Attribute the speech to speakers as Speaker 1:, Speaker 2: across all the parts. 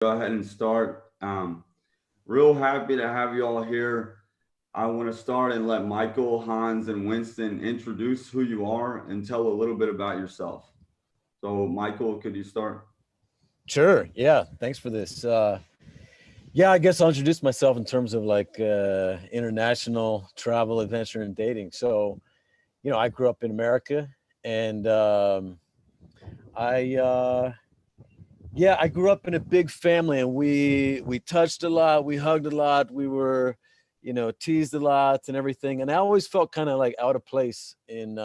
Speaker 1: Go ahead and start. Real happy to have you all here. I want to start and let Michael, Hans, and Winston introduce who you are and tell a little bit about yourself. So, Michael, could you start?
Speaker 2: Sure. Yeah. Thanks for this. Yeah, I guess I'll introduce myself in terms of like international travel, adventure, and dating. So, I grew up in America, and I, yeah, I grew up in a big family, and we touched a lot, we hugged a lot, we were, teased a lot and everything. And I always felt kind of like out of place in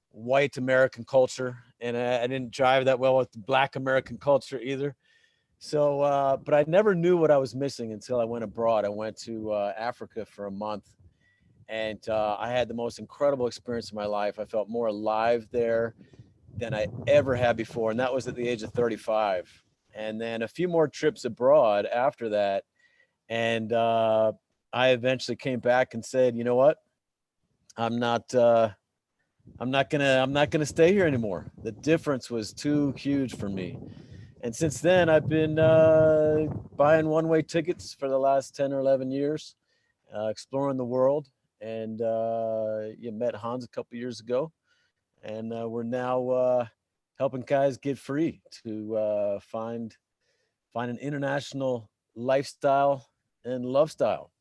Speaker 2: white American culture, and I didn't jive that well with Black American culture either. So, but I never knew what I was missing until I went abroad. I went to Africa for a month, and I had the most incredible experience of my life. I felt more alive there than I ever had before, and that was at the age of 35. And then a few more trips abroad after that, and I eventually came back and said, you know what, I'm not. I'm not gonna stay here anymore. The difference was too huge for me. And since then, I've been buying one-way tickets for the last 10 or 11 years, exploring the world. And you met Hans a couple years ago, and we're now helping guys get free to find an international lifestyle and love style.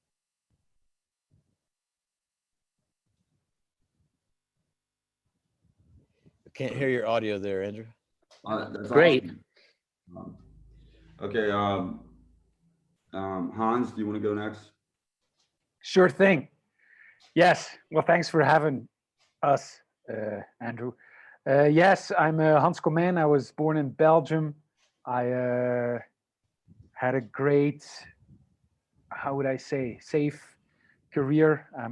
Speaker 2: I can't hear your audio there, Andrew.
Speaker 1: That's
Speaker 3: Great.
Speaker 1: awesome. Um, okay, Hans, do you want to go next?
Speaker 3: Sure thing. Yes. Well, thanks for having us, Andrew. Yes, I'm Hans Coman. I was born in Belgium. I had a great, how would I say, safe career. I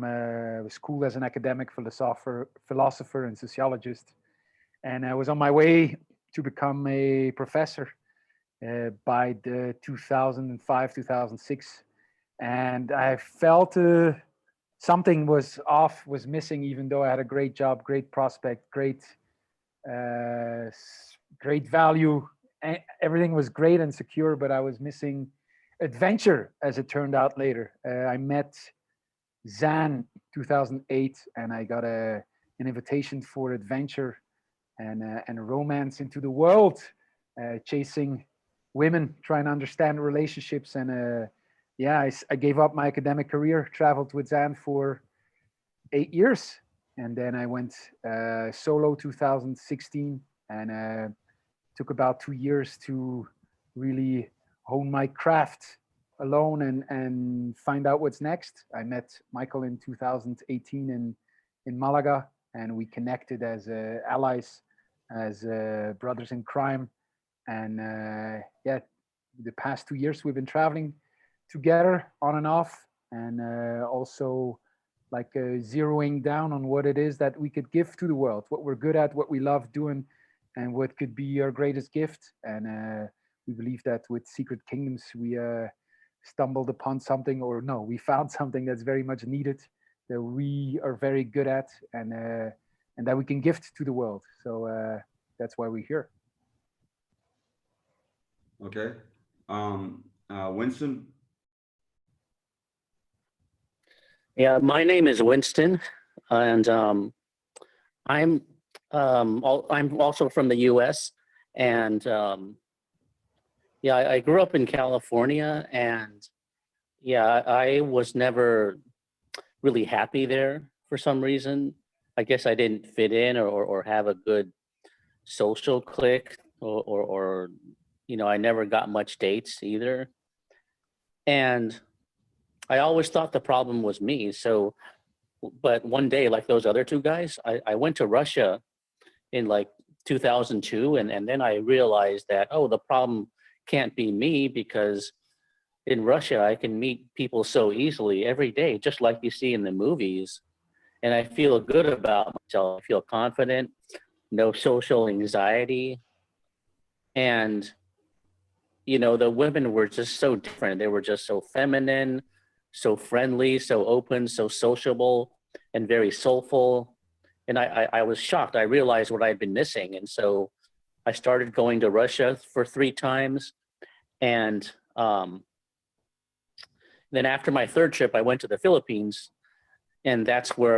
Speaker 3: was schooled as an academic philosopher and sociologist, and I was on my way to become a professor by the 2005, 2006. And I felt something was off, was missing, even though I had a great job, great prospect, great value. Everything was great and secure, but I was missing adventure, as it turned out later. I met Zan 2008, and I got an invitation for adventure and a romance into the world, chasing women, trying to understand relationships. And yeah, I gave up my academic career, traveled with Zan for 8 years. And then I went solo 2016, and took about 2 years to really hone my craft alone and find out what's next. I met Michael in 2018 in Malaga, and we connected as allies, as brothers in crime. And yeah, the past 2 years we've been traveling together on and off, and also like zeroing down on what it is that we could give to the world, what we're good at, what we love doing, and what could be our greatest gift. And we believe that with Secret Kingdoms, we stumbled upon something, or no, we found something that's very much needed, that we are very good at, and that we can gift to the world. So that's why we're here.
Speaker 1: Okay. Winston.
Speaker 4: Yeah, my name is Winston, and I'm I'm also from the U.S. and yeah, I grew up in California, and yeah, I was never really happy there for some reason. I guess I didn't fit in or have a good social clique, or I never got much dates either, and I always thought the problem was me. So, but one day, like those other two guys, I went to Russia in like 2002. And then I realized that, oh, the problem can't be me, because in Russia, I can meet people so easily every day, just like you see in the movies. And I feel good about myself. I feel confident, no social anxiety. And, the women were just so different. They were just so feminine, so friendly, so open, so sociable, and very soulful. And I was shocked. I realized what I had been missing. And so I started going to Russia for 3 times. And then after my third trip, I went to the Philippines, and that's where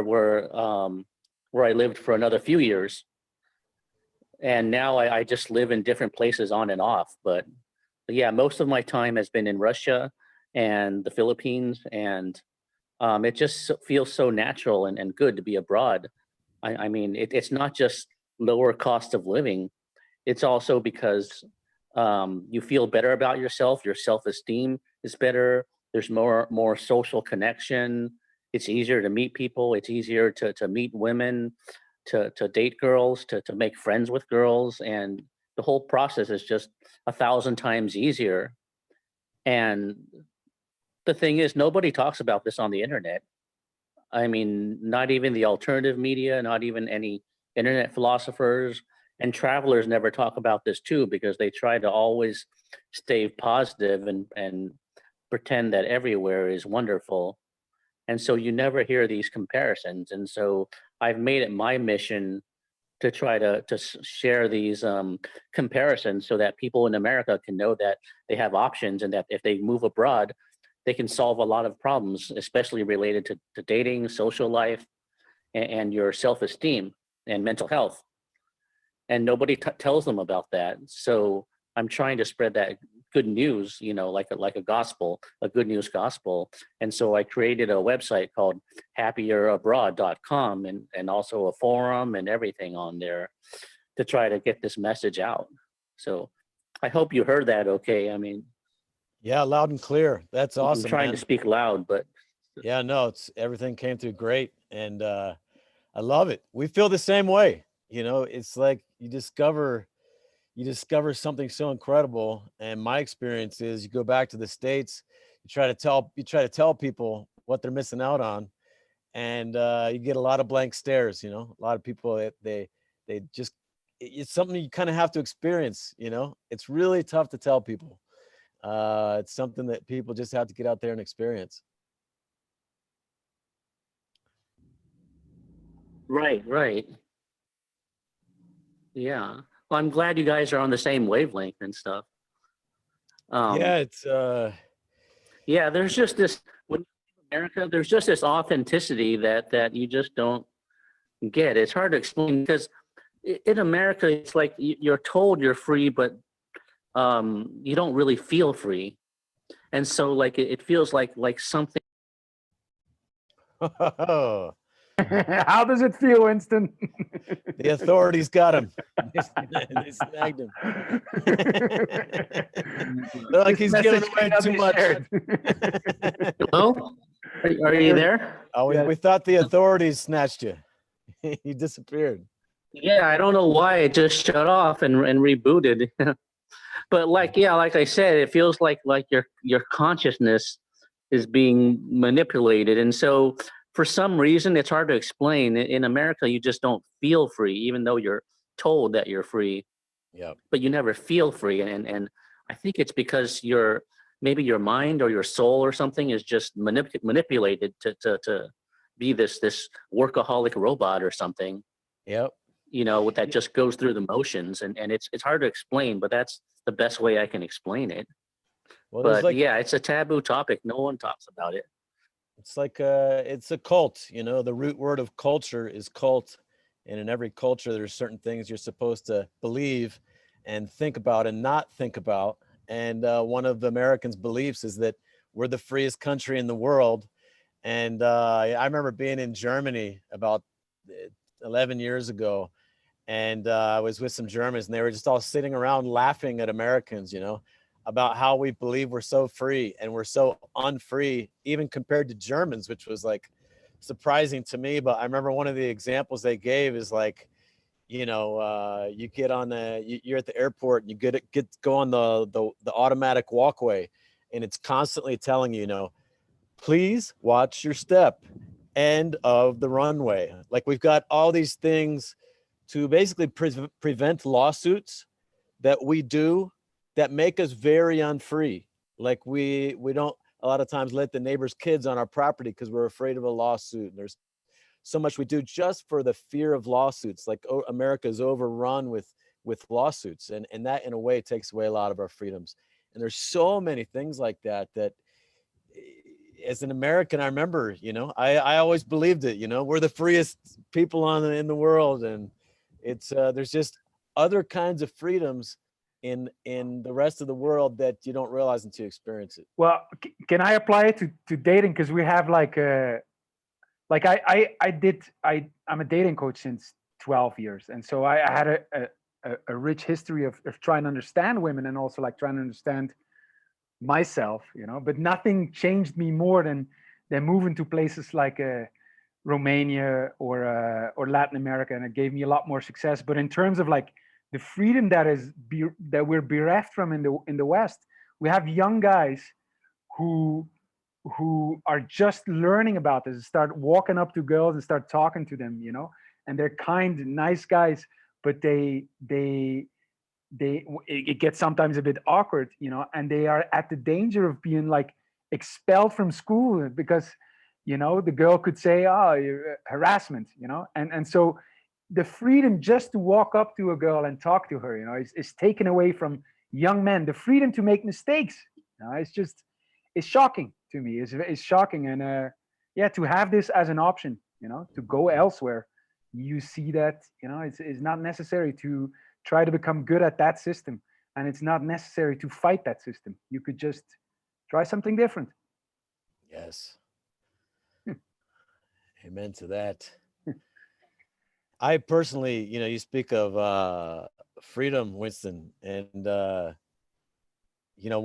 Speaker 4: I lived for another few years. And now I just live in different places on and off. But yeah, most of my time has been in Russia and the Philippines, and it just feels so natural and good to be abroad. I mean, it's not just lower cost of living. It's also because you feel better about yourself. Your self-esteem is better. There's more social connection. It's easier to meet people. It's easier to meet women, to date girls, to make friends with girls, and the whole process is just 1,000 times easier. And the thing is, nobody talks about this on the internet. I mean, not even the alternative media, not even any internet philosophers and travelers never talk about this too, because they try to always stay positive and pretend that everywhere is wonderful. And so you never hear these comparisons. And so I've made it my mission to try to share these comparisons so that people in America can know that they have options, and that if they move abroad, they can solve a lot of problems, especially related to dating, social life, and your self-esteem and mental health. And nobody tells them about that. So I'm trying to spread that good news, you know, like a gospel, a good news gospel. And so I created a website called happierabroad.com, and also a forum and everything on there to try to get this message out. So I hope you heard that okay. I mean,
Speaker 2: Yeah, loud and clear. That's awesome,
Speaker 4: I'm trying
Speaker 2: man.
Speaker 4: to speak loud, but
Speaker 2: Yeah, no, it's everything came through great, and I love it. We feel the same way. You know, it's like you discover something so incredible. And my experience is, you go back to the States, you try to tell people what they're missing out on, and you get a lot of blank stares. You know, a lot of people that they just, it's something you kind of have to experience. You know, it's really tough to tell people. It's something that people just have to get out there and experience.
Speaker 4: right. Yeah. Well, I'm glad you guys are on the same wavelength and stuff.
Speaker 2: Yeah, it's
Speaker 4: Yeah, there's just this, when you're in America, there's just this authenticity that you just don't get. It's hard to explain because in America, it's like you're told you're free, but you don't really feel free. And so like it feels like something.
Speaker 3: How does it feel, Winston?
Speaker 2: the authorities got him. They snagged him. They're like, he's giving away too much.
Speaker 4: Hello? Are you there?
Speaker 2: Oh, we thought the authorities snatched you. He disappeared.
Speaker 4: Yeah, I don't know why it just shut off and rebooted. But like, yeah, like I said, it feels like your consciousness is being manipulated. And so for some reason, it's hard to explain. In America, you just don't feel free, even though you're told that you're free.
Speaker 2: Yeah.
Speaker 4: But you never feel free. And I think it's because maybe your mind or your soul or something is just manipulated to be this workaholic robot or something.
Speaker 2: Yep.
Speaker 4: You know, that just goes through the motions, and it's hard to explain, but that's the best way I can explain it.
Speaker 2: Well,
Speaker 4: But yeah, it's a taboo topic. No one talks about it.
Speaker 2: it's like it's a cult. You know, the root word of culture is cult, and in every culture, there's certain things you're supposed to believe and think about and not think about. And one of Americans' beliefs is that we're the freest country in the world. And I remember being in Germany about 11 years ago, and I was with some Germans, and they were just all sitting around laughing at Americans, you know, about how we believe we're so free and we're so unfree, even compared to Germans, which was like surprising to me. But I remember one of the examples they gave is like, you know, you get on you're at the airport, and you go on the automatic walkway, and it's constantly telling you, you know, please watch your step, end of the runway. Like, we've got all these things to basically prevent lawsuits that we do that make us very unfree. Like we don't a lot of times let the neighbors' kids on our property because we're afraid of a lawsuit. And there's so much we do just for the fear of lawsuits. Like, America is overrun with lawsuits, and that in a way takes away a lot of our freedoms. And there's so many things like that that as an American, I remember, I always believed it, we're the freest people in the world. And it's, there's just other kinds of freedoms in the rest of the world that you don't realize until you experience it.
Speaker 3: Well, can I apply it to dating? Because we have like I'm a dating coach since 12 years, and so I had a rich history of trying to understand women, and also like trying to understand myself, but nothing changed me more than moving to places like Romania or Latin America, and it gave me a lot more success. But in terms of like the freedom that we're bereft from in the West, we have young guys who are just learning about this, start walking up to girls and start talking to them, and they're kind, nice guys, but it gets sometimes a bit awkward, and they are at the danger of being like expelled from school because, the girl could say, oh, harassment, and so the freedom just to walk up to a girl and talk to her, is taken away from young men. The freedom to make mistakes, it's shocking to me. It's shocking. And to have this as an option, to go elsewhere, you see that, it's not necessary to try to become good at that system, and it's not necessary to fight that system. You could just try something different.
Speaker 2: Yes. Amen to that. I personally, you speak of freedom, Winston, and one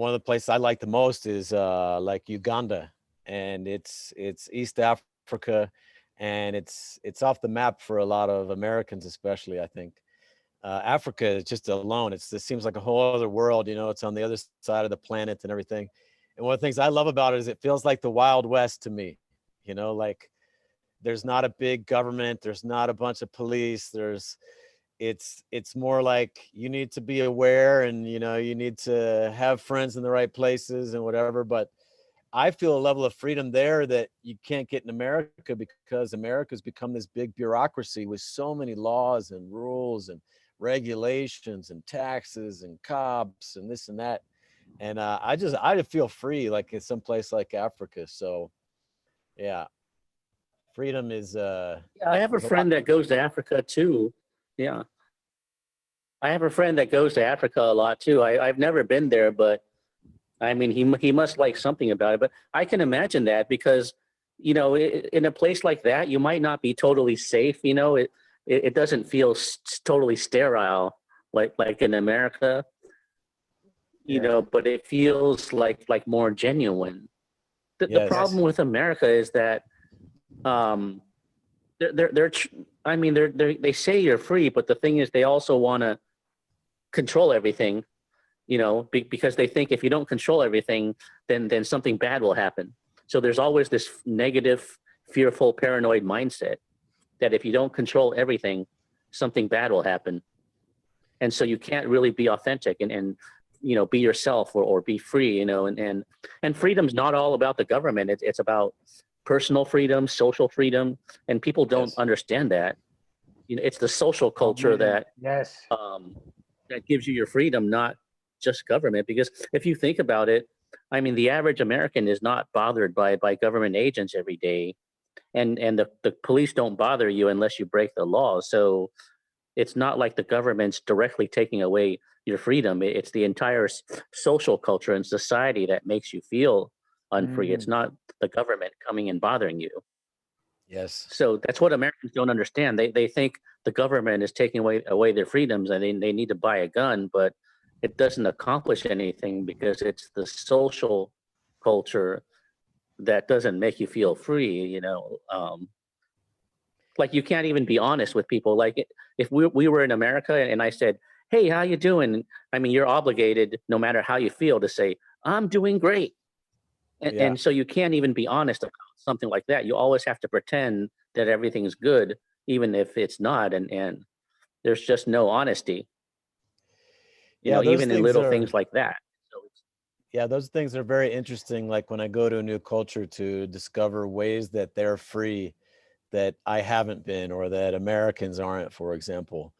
Speaker 2: of the places I like the most is like Uganda, and it's East Africa, and it's off the map for a lot of Americans, especially. I think Africa is just alone. It seems like a whole other world. It's on the other side of the planet and everything. And one of the things I love about it is it feels like the Wild West to me. Like there's not a big government, there's not a bunch of police, it's more like you need to be aware, and you need to have friends in the right places and whatever. But I feel a level of freedom there that you can't get in America, because America's become this big bureaucracy with so many laws and rules and regulations and taxes and cops and this and that. And I feel free like in some place like Africa. So yeah, freedom is
Speaker 4: I have a friend that goes to Africa too. Yeah. I have a friend that goes to Africa a lot too. I've never been there, but I mean, he must like something about it. But I can imagine that because, in a place like that, you might not be totally safe. It doesn't feel totally sterile like in America, but it feels like more genuine. The problem with America is that they say you're free, but the thing is they also want to control everything, because they think if you don't control everything, then something bad will happen. So there's always this negative, fearful, paranoid mindset that if you don't control everything, something bad will happen. And so you can't really be authentic and be yourself or be free, and freedom's not all about the government. It's about personal freedom, social freedom, and people don't understand that. It's the social culture that gives you your freedom, not just government. Because if you think about it, I mean, the average American is not bothered by government agents every day, and the police don't bother you unless you break the law. So it's not like the government's directly taking away your freedom. It's the entire social culture and society that makes you feel unfree. It's not the government coming and bothering you.
Speaker 2: Yes.
Speaker 4: So that's what Americans don't understand. They think the government is taking away their freedoms, and they need to buy a gun, but it doesn't accomplish anything because it's the social culture that doesn't make you feel free. Like you can't even be honest with people. Like if we were in America and I said, "Hey, how you doing?" I mean, you're obligated, no matter how you feel, to say, "I'm doing great." And so you can't even be honest about something like that. You always have to pretend that everything's good, even if it's not. And there's just no honesty, even in little things like that. So
Speaker 2: yeah, those things are very interesting. Like when I go to a new culture to discover ways that they're free that I haven't been, or that Americans aren't, for example.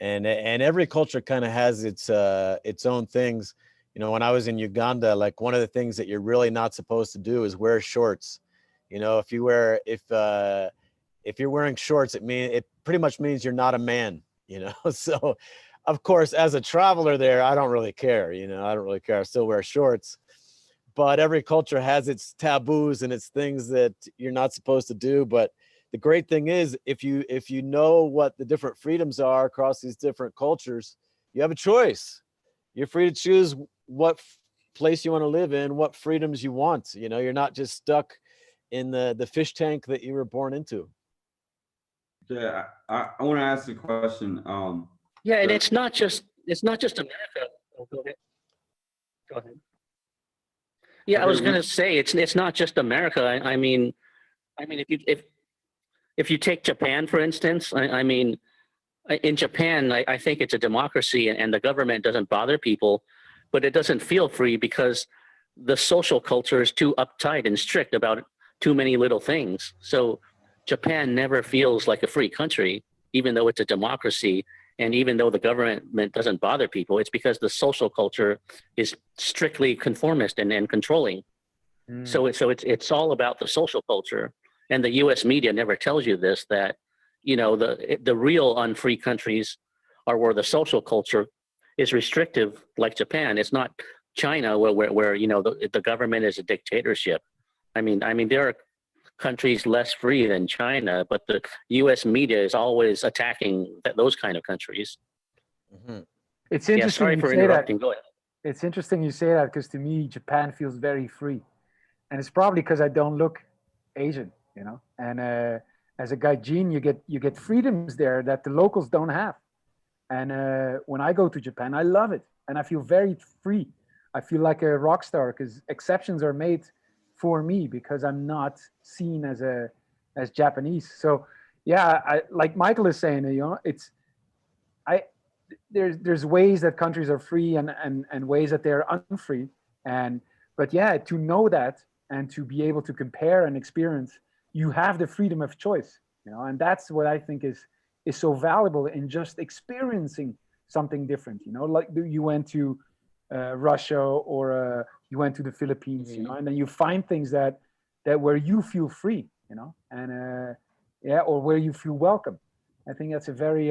Speaker 2: And every culture kind of has its own things. You know, when I was in Uganda, like one of the things that you're really not supposed to do is wear shorts. You know, if you're wearing shorts, it pretty much means you're not a man, you know? So of course, as a traveler there, I don't really care, you know, I don't really care. I still wear shorts, but every culture has its taboos and its things that you're not supposed to do. But the great thing is if you know what the different freedoms are across these different cultures, you have a choice. You're free to choose what place you want to live in, what freedoms you want. You know, you're not just stuck in the fish tank that you were born into.
Speaker 1: Yeah, I want to ask a question.
Speaker 4: Yeah, and
Speaker 1: the-
Speaker 4: it's not just America. Oh, go ahead. Go ahead. Yeah, I was
Speaker 1: Okay,
Speaker 4: going to say it's not just America. I mean, if you take Japan for instance, in Japan, I think it's a democracy and the government doesn't bother people, but it doesn't feel free because the social culture is too uptight and strict about too many little things. So Japan never feels like a free country, even though it's a democracy. And even though the government doesn't bother people, it's because the social culture is strictly conformist and controlling. So it's all about the social culture. And the US media never tells you this, that, you know, the real unfree countries are where the social culture is restrictive, like Japan. It's not China where you know, the government is a dictatorship. I mean, there are countries less free than China, but the US media is always attacking those kind of countries.
Speaker 2: Mhm.
Speaker 3: It's
Speaker 4: Yeah,
Speaker 3: interesting
Speaker 4: sorry
Speaker 3: you
Speaker 4: for
Speaker 3: say that.
Speaker 4: interrupting. Go ahead.
Speaker 3: It's interesting you say that because to me, Japan feels very free. And it's probably because I don't look Asian, you know. And as a Gaijin, you get freedoms there that the locals don't have. And when I go to Japan, I love it, and I feel very free. I feel like a rock star because exceptions are made for me because I'm not seen as Japanese. So yeah, I like Michael is saying, you know, it's I there's ways that countries are free and ways that they're unfree. And but yeah, to know that and to be able to compare and experience, you have the freedom of choice, you know, and that's what I think is so valuable in just experiencing something different, you know, like you went to Russia or you went to the Philippines, you know, and then you find things that where you feel free, you know, and yeah, or where you feel welcome. I think that's a very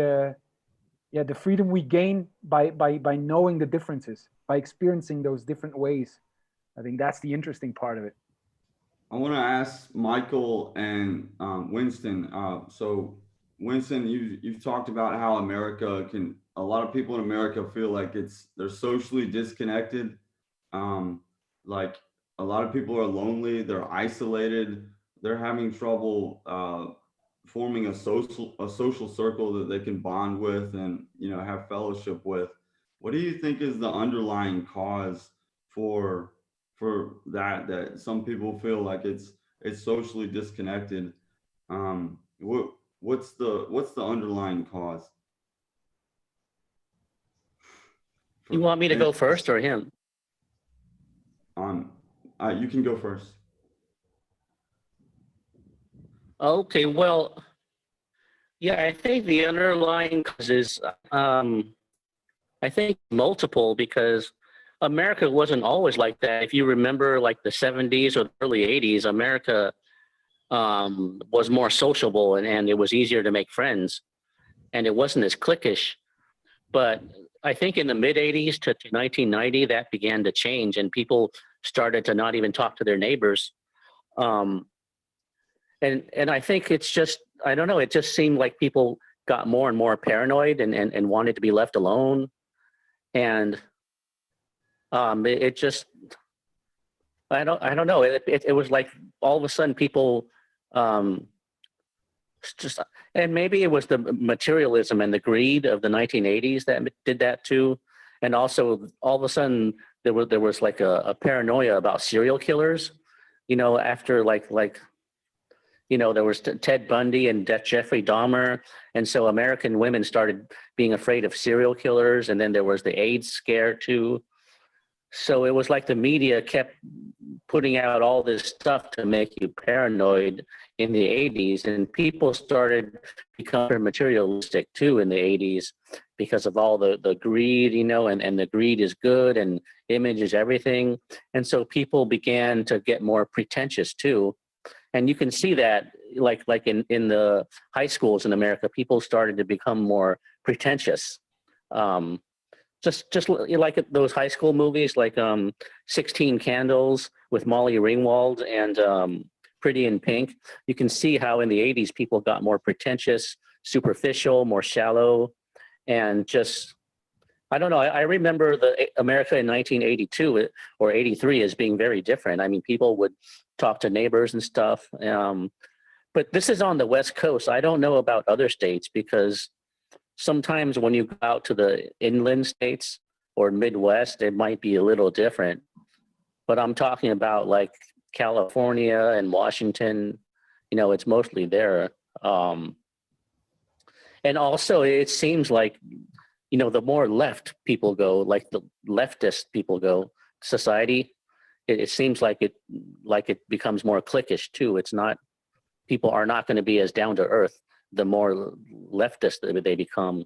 Speaker 3: yeah, the freedom we gain by knowing the differences, by experiencing those different ways. I think that's the interesting part of it.
Speaker 1: I want to ask Michael and Winston. So, Winston, you've talked about how a lot of people in America feel like they're socially disconnected. Like a lot of people are lonely, they're isolated, they're having trouble forming a social circle that they can bond with and, you know, have fellowship with. What do you think is the underlying cause for that some people feel like it's socially disconnected? What's the underlying cause
Speaker 4: You
Speaker 1: for,
Speaker 4: want me to go first or him?
Speaker 1: you can go first.
Speaker 4: Okay, well, yeah, I think the underlying cause is, I think multiple, because America wasn't always like that. If you remember like the 70s or the early 80s, America was more sociable and it was easier to make friends and it wasn't as cliquish. But I think in the mid 80s to 1990, that began to change and people started to not even talk to their neighbors. And I think it's just, I don't know, it just seemed like people got more and more paranoid and wanted to be left alone. And it just, I don't know. It was like all of a sudden people just, and maybe it was the materialism and the greed of the 1980s that did that too. And also all of a sudden there was like a paranoia about serial killers, you know, after like, you know, there was Ted Bundy and Jeffrey Dahmer. And so American women started being afraid of serial killers. And then there was the AIDS scare too. So it was like the media kept putting out all this stuff to make you paranoid in the 80s. And people started becoming materialistic too in the 80s. because of all the greed, you know, and the greed is good and image is everything. And so people began to get more pretentious too. And you can see that like in the high schools in America, people started to become more pretentious. Just like those high school movies, like 16 Candles with Molly Ringwald and Pretty in Pink. You can see how in the 80s people got more pretentious, superficial, more shallow, and just, I don't know. I remember the America in 1982 or 83 as being very different. I mean, people would talk to neighbors and stuff. But this is on the West Coast. I don't know about other states, because sometimes when you go out to the inland states or Midwest, it might be a little different. But I'm talking about like California and Washington, you know, it's mostly there. And also it seems like, you know, the more left people go, like the leftist people go, society, it seems like it becomes more cliquish too. It's not, people are not going to be as down to earth the more leftist they become.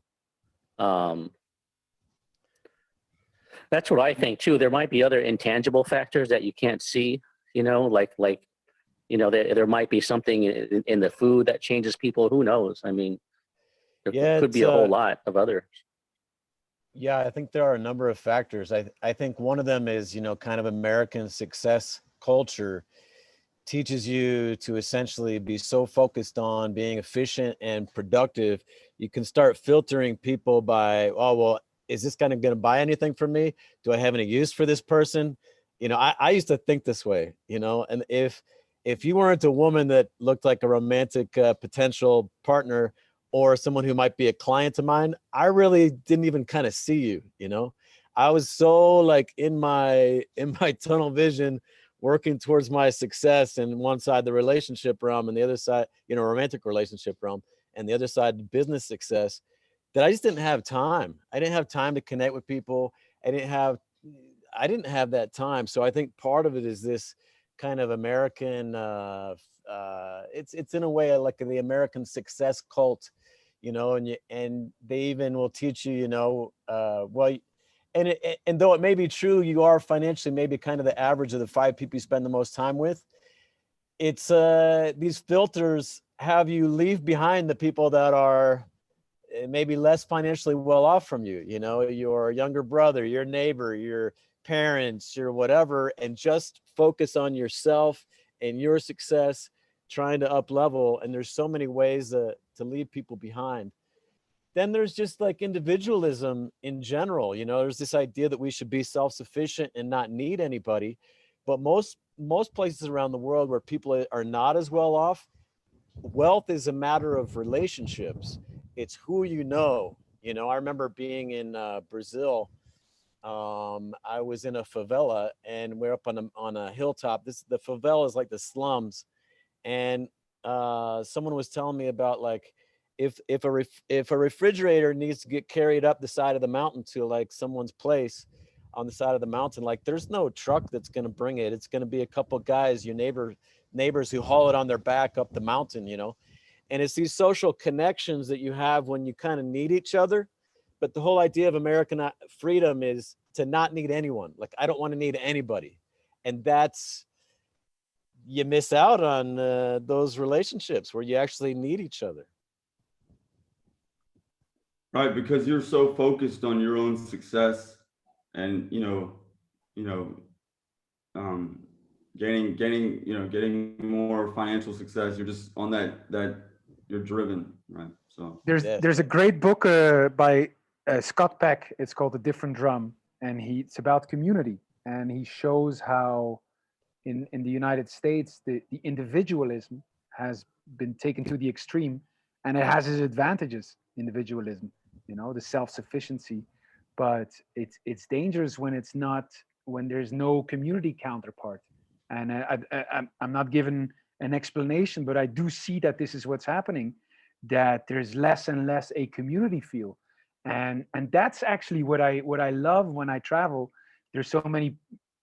Speaker 4: That's what I think too. There might be other intangible factors that you can't see, you know, like you know, there might be something in the food that changes people. Who knows? I mean, there could be a whole lot of others.
Speaker 2: Yeah, I think there are a number of factors. I think one of them is, you know, kind of American success culture teaches you to essentially be so focused on being efficient and productive. You can start filtering people by, oh, well, is this guy going to buy anything from me? Do I have any use for this person? You know, I used to think this way, you know, and if you weren't a woman that looked like a romantic potential partner or someone who might be a client of mine, I really didn't even kind of see you, you know. I was so like in my tunnel vision, working towards my success, and one side the relationship realm and the other side, you know, romantic relationship realm, and the other side business success, that I just didn't have time. I didn't have time to connect with people. I didn't have that time. So I think part of it is this kind of American it's in a way like the American success cult, you know, and they even will teach you, you know, well, and though it may be true, you are financially maybe kind of the average of the 5 people you spend the most time with. It's these filters have you leave behind the people that are maybe less financially well off from you, you know, your younger brother, your neighbor, your parents, your whatever, and just focus on yourself and your success, trying to up level. And there's so many ways to leave people behind. Then there's just like individualism in general. You know, there's this idea that we should be self-sufficient and not need anybody. But most places around the world where people are not as well off, wealth is a matter of relationships. It's who you know. You know, I remember being in Brazil. I was in a favela, and we're up on a hilltop. The favela is like the slums, and someone was telling me about like if a refrigerator needs to get carried up the side of the mountain to like someone's place on the side of the mountain, like there's no truck that's going to bring it. It's going to be a couple guys, your neighbors who haul it on their back up the mountain, you know. And it's these social connections that you have when you kind of need each other. But the whole idea of American freedom is to not need anyone. Like, I don't want to need anybody. And that's, you miss out on those relationships where you actually need each other.
Speaker 1: Right, because you're so focused on your own success and, getting more financial success. You're just on that you're driven, right? So
Speaker 3: there's a great book by Scott Peck. It's called A Different Drum, and it's about community, and he shows how in the United States the individualism has been taken to the extreme, and it has its advantages. Individualism, you know, the self-sufficiency, but it's dangerous when there's no community counterpart. And I'm not given an explanation, but I do see that this is what's happening, that there's less and less a community feel. And that's actually what I love when I travel. There's so many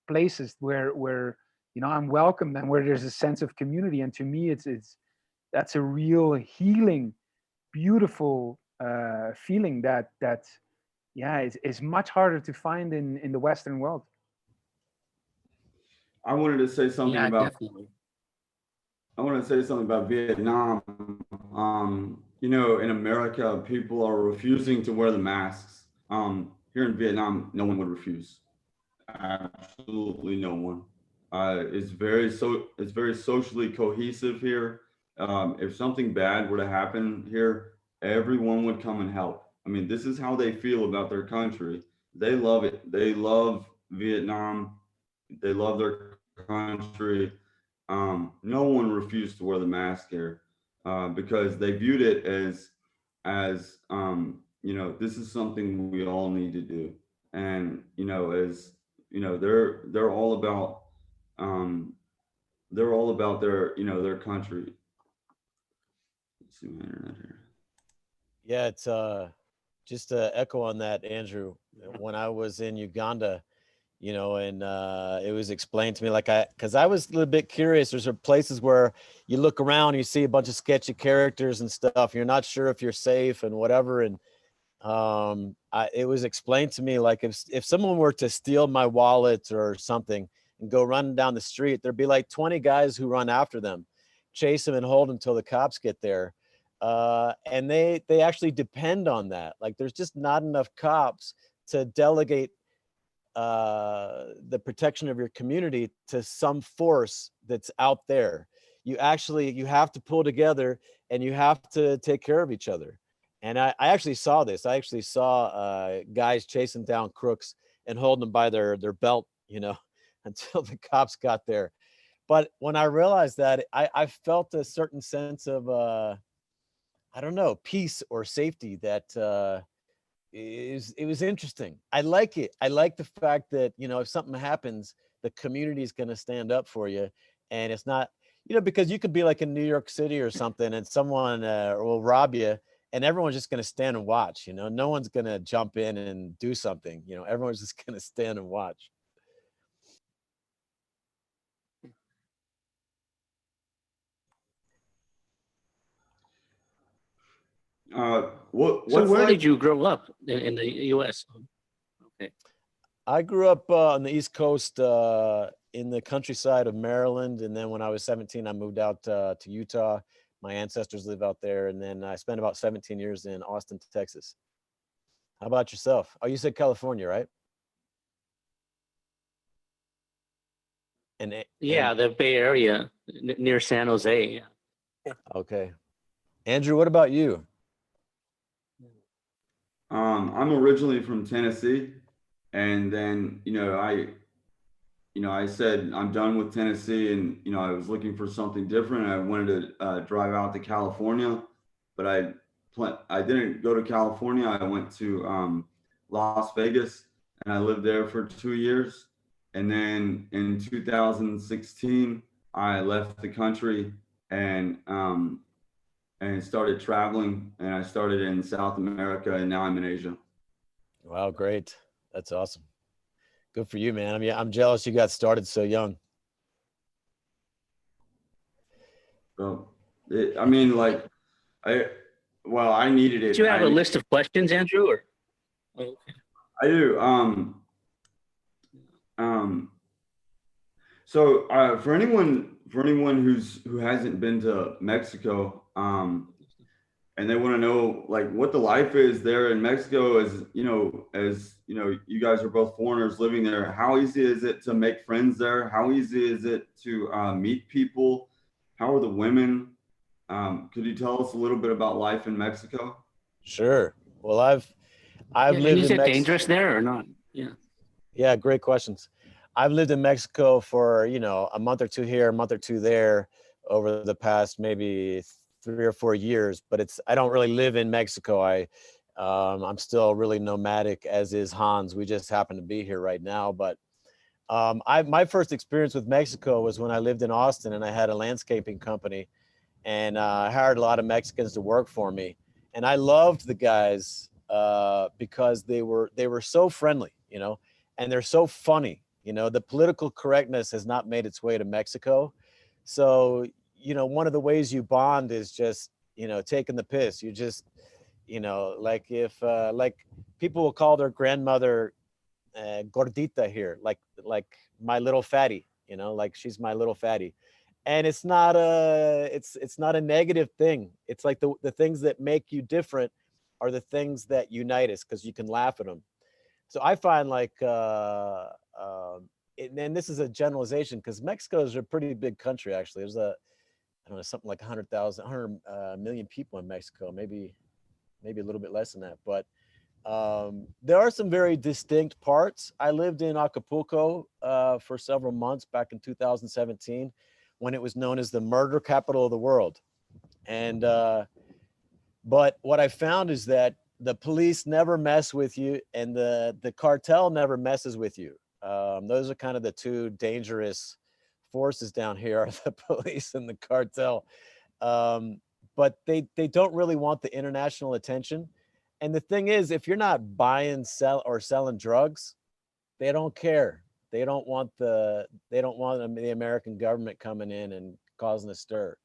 Speaker 3: places where you know, I'm welcomed and where there's a sense of community. And to me, that's a real healing, beautiful feeling that yeah, is much harder to find in the Western world.
Speaker 1: I wanted to say something
Speaker 4: Yeah,
Speaker 1: about
Speaker 4: definitely.
Speaker 1: I want to say something about Vietnam. You know, in America, people are refusing to wear the masks. Here in Vietnam, no one would refuse. Absolutely no one. It's very socially cohesive here. If something bad were to happen here, everyone would come and help. I mean, this is how they feel about their country. They love it. They love Vietnam. They love their country. No one refused to wear the mask here because they viewed it as you know, this is something we all need to do. And you know, as you know, um, they're all about their, you know, their country. Let's see my internet here.
Speaker 2: Yeah, it's just to echo on that, Andrew. When I was in Uganda, you know, and it was explained to me like because I was a little bit curious. There's places where you look around, you see a bunch of sketchy characters and stuff. You're not sure if you're safe and whatever. And it was explained to me like if someone were to steal my wallet or something and go running down the street, there'd be like 20 guys who run after them, chase them and hold them until the cops get there. And they actually depend on that. Like there's just not enough cops to delegate the protection of your community to some force that's out there. You have to pull together and you have to take care of each other. And I actually saw this. I actually saw guys chasing down crooks and holding them by their belt, you know, until the cops got there. But when I realized that, I felt a certain sense of I don't know, peace or safety that it was interesting. I like it. I like the fact that, you know, if something happens, the community is going to stand up for you. And it's not, you know, because you could be like in New York City or something and someone will rob you and everyone's just going to stand and watch, you know, no one's going to jump in and do something, you know, everyone's just going to stand and watch.
Speaker 4: So
Speaker 1: What's
Speaker 4: where
Speaker 1: like?
Speaker 4: did you grow up in the U.S.? Okay.
Speaker 2: I grew up on the East Coast in the countryside of Maryland. And then when I was 17, I moved out to Utah. My ancestors live out there. And then I spent about 17 years in Austin, Texas. How about yourself? Oh, you said California, right?
Speaker 4: Yeah, the Bay Area near San Jose. Yeah.
Speaker 2: Okay. Andrew, what about you?
Speaker 1: I'm originally from Tennessee, and then I said I'm done with Tennessee, and you know I was looking for something different. I wanted to drive out to California, but I didn't go to California. I went to Las Vegas, and I lived there for 2 years. And then in 2016, I left the country and started traveling. And I started in South America, and now I'm in Asia.
Speaker 2: Wow, great. That's awesome. Good for you, man. I mean, I'm jealous you got started so young.
Speaker 1: So, I mean, like, I well, I needed
Speaker 4: Did
Speaker 1: it.
Speaker 4: you have a list of questions, Andrew? Or okay.
Speaker 1: I do. Um, so for anyone who hasn't been to Mexico, and they want to know like what the life is there in Mexico, as you know, you guys are both foreigners living there. How easy is it to make friends there? How easy is it to meet people? How are the women? Could you tell us a little bit about life in Mexico?
Speaker 2: Sure. Well, I've
Speaker 4: Yeah, and
Speaker 2: lived
Speaker 4: is
Speaker 2: in
Speaker 4: it
Speaker 2: Mexico.
Speaker 4: dangerous there or not? Yeah.
Speaker 2: Yeah, great questions. I've lived in Mexico for, you know, a month or two here, a month or two there over the past maybe 3 or 4 years, but I don't really live in Mexico. I'm still really nomadic, as is Hans. We just happen to be here right now. But my first experience with Mexico was when I lived in Austin and I had a landscaping company, and I hired a lot of Mexicans to work for me. And I loved the guys because they were so friendly, you know, and they're so funny. You know, the political correctness has not made its way to Mexico. So, you know, one of the ways you bond is just, you know, taking the piss. You know, like if like people will call their grandmother gordita here, like my little fatty, you know, like she's my little fatty. And it's not a negative thing. It's like the things that make you different are the things that unite us because you can laugh at them. So I find like and this is a generalization because Mexico is a pretty big country actually. There's I don't know, something like 100,000 100 million people in Mexico, maybe a little bit less than that, but there are some very distinct parts. I lived in Acapulco for several months back in 2017 when it was known as the murder capital of the world. And but what I found is that the police never mess with you, and the cartel never messes with you. Those are kind of the two dangerous forces down here are the police and the cartel. Um, but they don't really want the international attention. And the thing is, if you're not buying, sell, or selling drugs, they don't care. They don't want the American government coming in and causing a stir.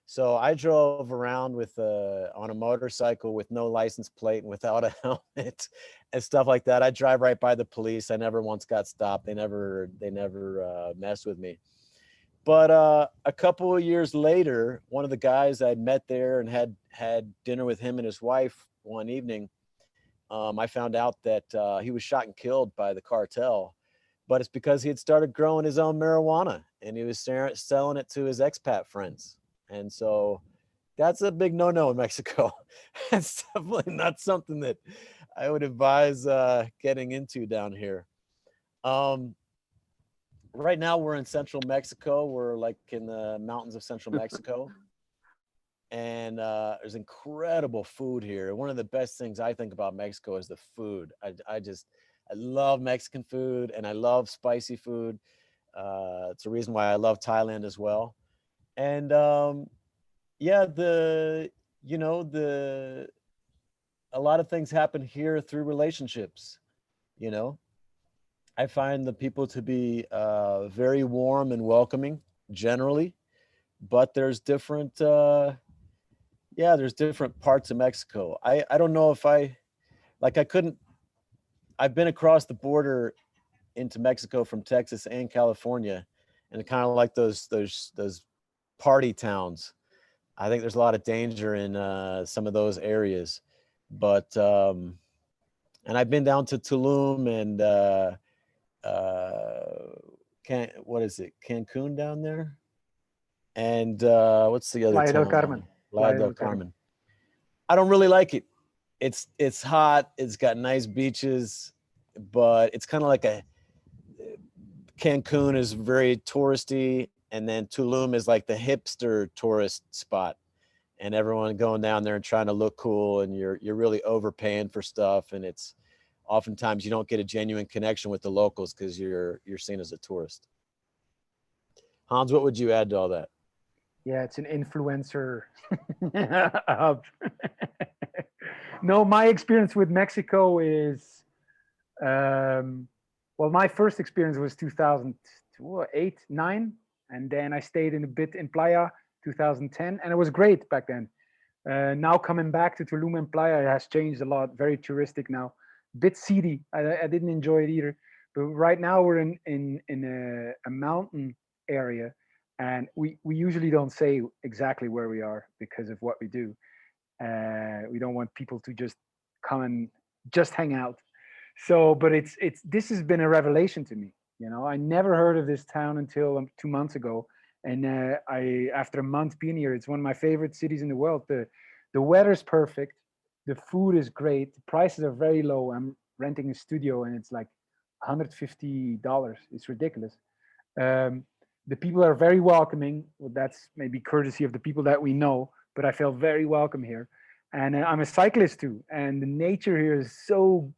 Speaker 2: So I drove around with on a motorcycle with no license plate and without a helmet and stuff like that. I drive right by the police. I never once got stopped. They never messed with me. But a couple of years later, one of the guys I'd met there and had dinner with him and his wife one evening, I found out that he was shot and killed by the cartel, but it's because he had started growing his own marijuana and he was selling it to his expat friends. And so that's a big no-no in Mexico. It's definitely not something that I would advise getting into down here. Um, right now we're in central Mexico. We're like in the mountains of central Mexico. And there's incredible food here. One of the best things I think about Mexico is the food. I love Mexican food and I love spicy food. It's a reason why I love Thailand as well. And yeah, the a lot of things happen here through relationships. You know, I find the people to be very warm and welcoming generally, but there's different. Yeah, there's different parts of Mexico. I don't know if I couldn't. I've been across the border into Mexico from Texas and California, and kind of like those party towns. I think there's a lot of danger in some of those areas, but and I've been down to Tulum and what is it, Cancun down there, and what's the other
Speaker 3: Playa del
Speaker 2: town?
Speaker 3: Carmen.
Speaker 2: Playa del Carmen. I don't really like it. It's hot. It's got nice beaches, but it's kind of like Cancun is very touristy, and then Tulum is like the hipster tourist spot, and everyone going down there and trying to look cool, and you're really overpaying for stuff, and it's oftentimes you don't get a genuine connection with the locals because you're seen as a tourist. Hans, what would you add to all that?
Speaker 3: Yeah, it's an influencer hub. No, my experience with Mexico is, well, my first experience was 2008, 9, and then I stayed in a bit in Playa 2010, and it was great back then. Now coming back to Tulum and Playa, it has changed a lot. Very touristic now, bit seedy. I didn't enjoy it either. But right now we're in a mountain area, and we usually don't say exactly where we are because of what we do. We don't want people to just come and just hang out. So, but it's this has been a revelation to me. You know, I never heard of this town until 2 months ago, and I after a month being here, it's one of my favorite cities in the world. The weather's perfect, the food is great, the prices are very low. I'm renting a studio, and it's like $150. It's ridiculous. Um, the people are very welcoming. Well, that's maybe courtesy of the people that we know, but I felt very welcome here. And I'm a cyclist too, and the nature here is so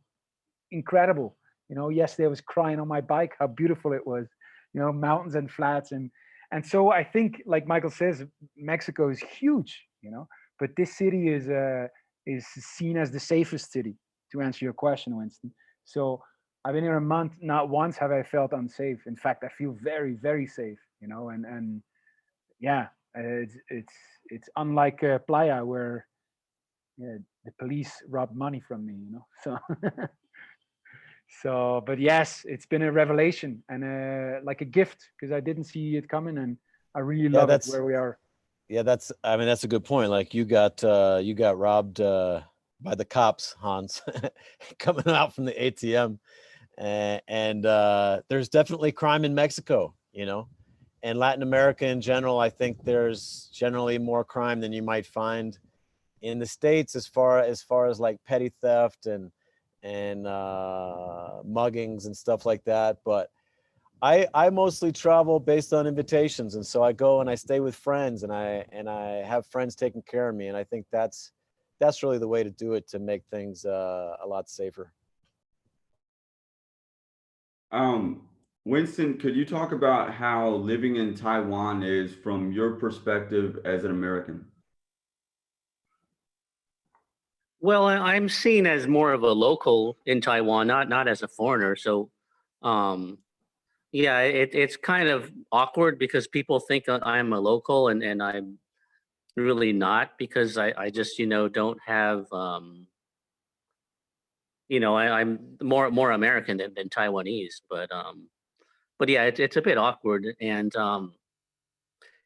Speaker 3: incredible. You know, yesterday I was crying on my bike how beautiful it was. You know, mountains and flats, and so I think, like Michael says, Mexico is huge. You know, but this city is seen as the safest city. To answer your question, Winston. So I've been here a month. Not once have I felt unsafe. In fact, I feel very, very safe. You know, and yeah, it's unlike Playa where yeah, the police robbed money from me, So, so, but yes, it's been a revelation and like a gift because I didn't see it coming, and I really
Speaker 2: Yeah,
Speaker 3: love it where we are.
Speaker 2: Yeah, I mean, that's a good point. Like you got robbed by the cops, Hans, coming out from the ATM. And there's definitely crime in Mexico, and Latin America in general. I think there's generally more crime than you might find in the States as far as like petty theft and muggings and stuff like that. But I mostly travel based on invitations, and so I go and I stay with friends, and I have friends taking care of me, and I think that's really the way to do it to make things a lot safer.
Speaker 1: Winston, could you talk about how living in Taiwan is from your perspective as an American?
Speaker 4: Well, I'm seen as more of a local in Taiwan, not as a foreigner. So, um, yeah, it's kind of awkward because people think I'm a local, and I'm really not, because I just don't have I'm more American than Taiwanese, but yeah, it's a bit awkward, and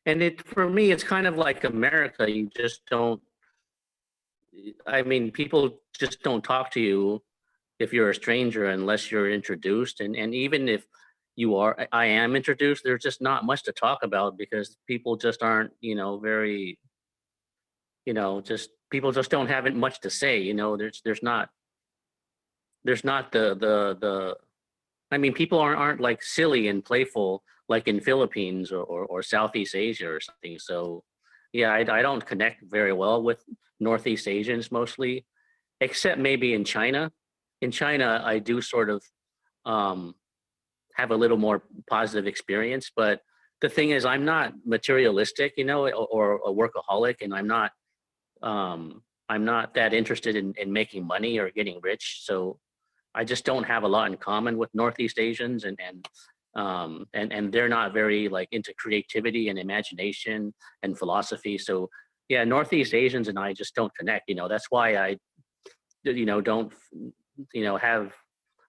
Speaker 4: it for me it's kind of like America. You just don't. I mean, people just don't talk to you if you're a stranger unless you're introduced, and even if I am introduced, there's just not much to talk about because people just aren't very just people just don't have it much to say. There's not the I mean, people aren't like silly and playful like in Philippines or Southeast Asia or something. So yeah, I don't connect very well with Northeast Asians mostly, except maybe in China. In China, I do sort of um, have a little more positive experience. But the thing is, I'm not materialistic, or a workaholic, and I'm not that interested in making money or getting rich. So I just don't have a lot in common with Northeast Asians, and they're not very like into creativity and imagination and philosophy. So yeah, Northeast Asians and I just don't connect. That's why I don't have.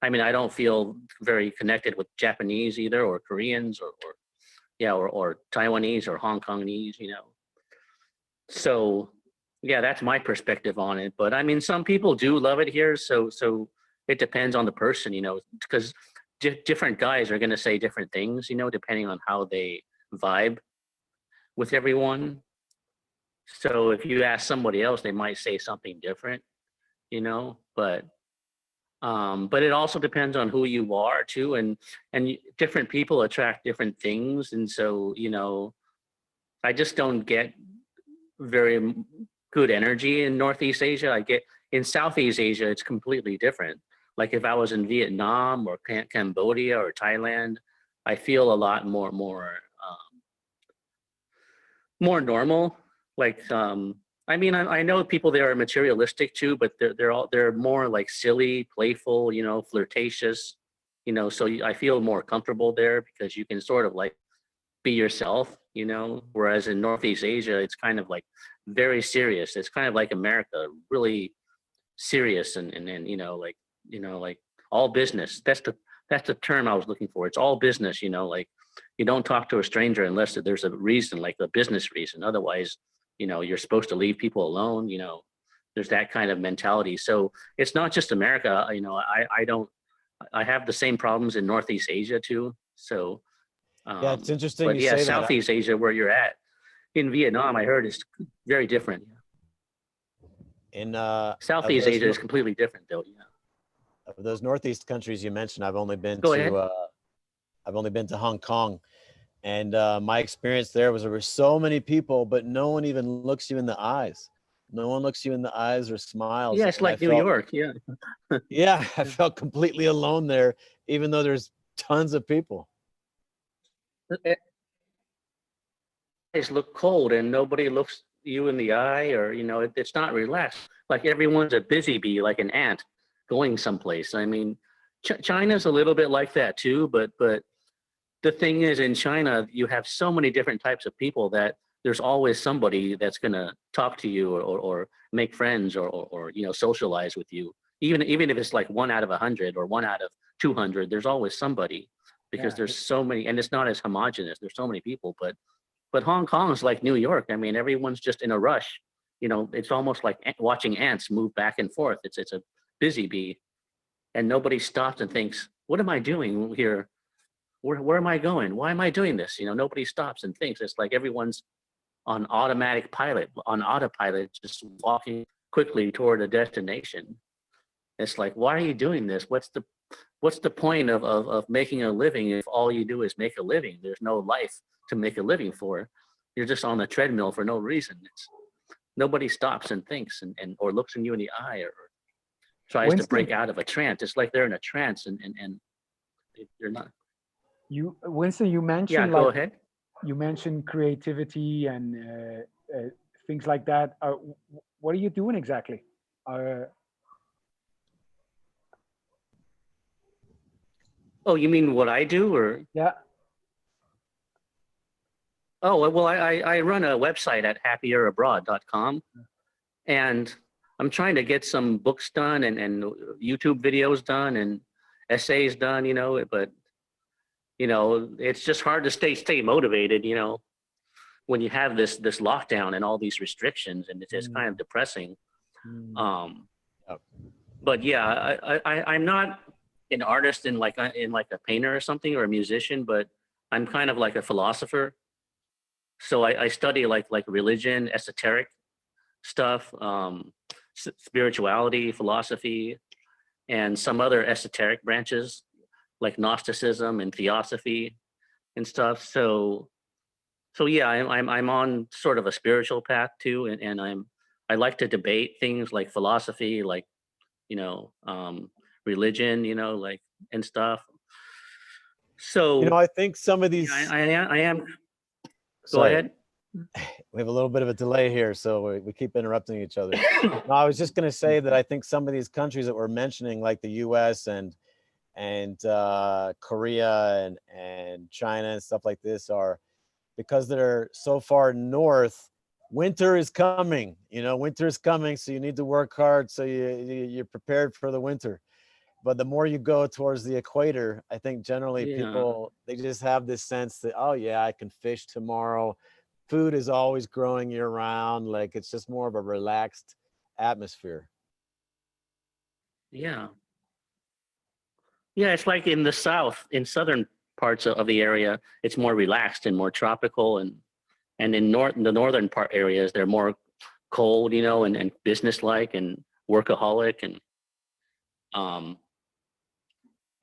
Speaker 4: I mean, I don't feel very connected with Japanese either, or Koreans, or Taiwanese or Hong Kongese. So yeah, that's my perspective on it. But I mean, some people do love it here. So it depends on the person, because different guys are going to say different things, depending on how they vibe with everyone. So if you ask somebody else, they might say something different, but it also depends on who you are too, and different people attract different things, and so I just don't get very good energy in Northeast Asia. I get in Southeast Asia, it's completely different. Like if I was in Vietnam or Cambodia or Thailand, I feel a lot more normal. Like I mean, I know people there are materialistic too, but they're more like silly, playful, flirtatious, So I feel more comfortable there because you can sort of like be yourself, Whereas in Northeast Asia, it's kind of like very serious. It's kind of like America, really serious, and like all business. That's the term I was looking for. It's all business. Like you don't talk to a stranger unless there's a reason, like a business reason. Otherwise, you're supposed to leave people alone. There's that kind of mentality. So it's not just America. I have the same problems in Northeast Asia too. So
Speaker 2: Yeah, it's interesting
Speaker 4: but
Speaker 2: you
Speaker 4: yeah,
Speaker 2: say that.
Speaker 4: Southeast Asia, where you're at, in Vietnam, I heard is very different.
Speaker 2: In
Speaker 4: Southeast Asia is completely different, though.
Speaker 2: Of those Northeast countries you mentioned, I've only been
Speaker 4: Go ahead.
Speaker 2: to Hong Kong, and my experience there was there were so many people, but no one even looks you in the eyes. No one looks you in the eyes or smiles.
Speaker 4: Yeah, it's
Speaker 2: And
Speaker 4: like New York. Yeah.
Speaker 2: Yeah, I felt completely alone there, even though there's tons of people.
Speaker 4: Eyes look cold, and nobody looks you in the eye, or it's not relaxed. Like everyone's a busy bee, like an ant going someplace. I mean, China's a little bit like that too, but the thing is, in China, you have so many different types of people that there's always somebody that's going to talk to you or make friends or you know, socialize with you. Even if it's like 1 out of 100 or 1 out of 200, there's always somebody, because
Speaker 3: Yeah.
Speaker 4: there's so many, and it's not as homogenous. There's so many people, but Hong Kong is like New York. I mean, everyone's just in a rush. You know, it's almost like watching ants move back and forth. It's a busy bee, and nobody stops and thinks, what am I doing here? Where am I going? Why am I doing this? You know, nobody stops and thinks. It's like everyone's on autopilot, just walking quickly toward a destination. It's like, why are you doing this? What's the point of making a living if all you do is make a living? There's no life to make a living for. You're just on the treadmill for no reason. Nobody stops and thinks and or looks in you in the eye or tries to
Speaker 3: Winston,
Speaker 4: break out of a trance. It's like they're in a trance and they're not.
Speaker 3: Winston, you
Speaker 4: Yeah,
Speaker 3: mentioned
Speaker 4: go
Speaker 3: like
Speaker 4: ahead.
Speaker 3: you mentioned creativity and things like that. What are you doing exactly?
Speaker 4: Oh, you mean what I do, or?
Speaker 3: Yeah.
Speaker 4: Oh, well, I run a website at happierabroad.com, and I'm trying to get some books done and YouTube videos done and essays done, you know, but, you know, it's just hard to stay motivated, you know, when you have this lockdown and all these restrictions, and it's kind of depressing. Um,
Speaker 2: Yep.
Speaker 4: but yeah, I'm not an artist in like a painter or something, or a musician, but I'm kind of like a philosopher. So I study like religion, esoteric stuff, spirituality, philosophy, and some other esoteric branches like Gnosticism and Theosophy and stuff. So yeah, I'm on sort of a spiritual path too, and I like to debate things like philosophy, like, you know, religion, you know, like, and stuff.
Speaker 2: You know,
Speaker 4: So
Speaker 2: I think some of
Speaker 4: yeah,
Speaker 2: these.
Speaker 4: I am. Go
Speaker 2: Sorry,
Speaker 4: ahead.
Speaker 2: we have a little bit of a delay here, so we keep interrupting each other. No, I was just going to say that I think some of these countries that we're mentioning, like the U.S. and Korea and China and stuff like this, are because they're so far north. Winter is coming. You know, winter is coming, so you need to work hard so you're prepared for the winter. But the more you go towards the equator, I think generally
Speaker 4: Yeah.
Speaker 2: people, they just have this sense that, oh yeah, I can fish tomorrow. Food is always growing year round. Like, it's just more of a relaxed atmosphere.
Speaker 4: Yeah. Yeah, it's like in the south, in southern parts of the area, it's more relaxed and more tropical, and in the northern part areas, they're more cold, you know, and businesslike and workaholic, and um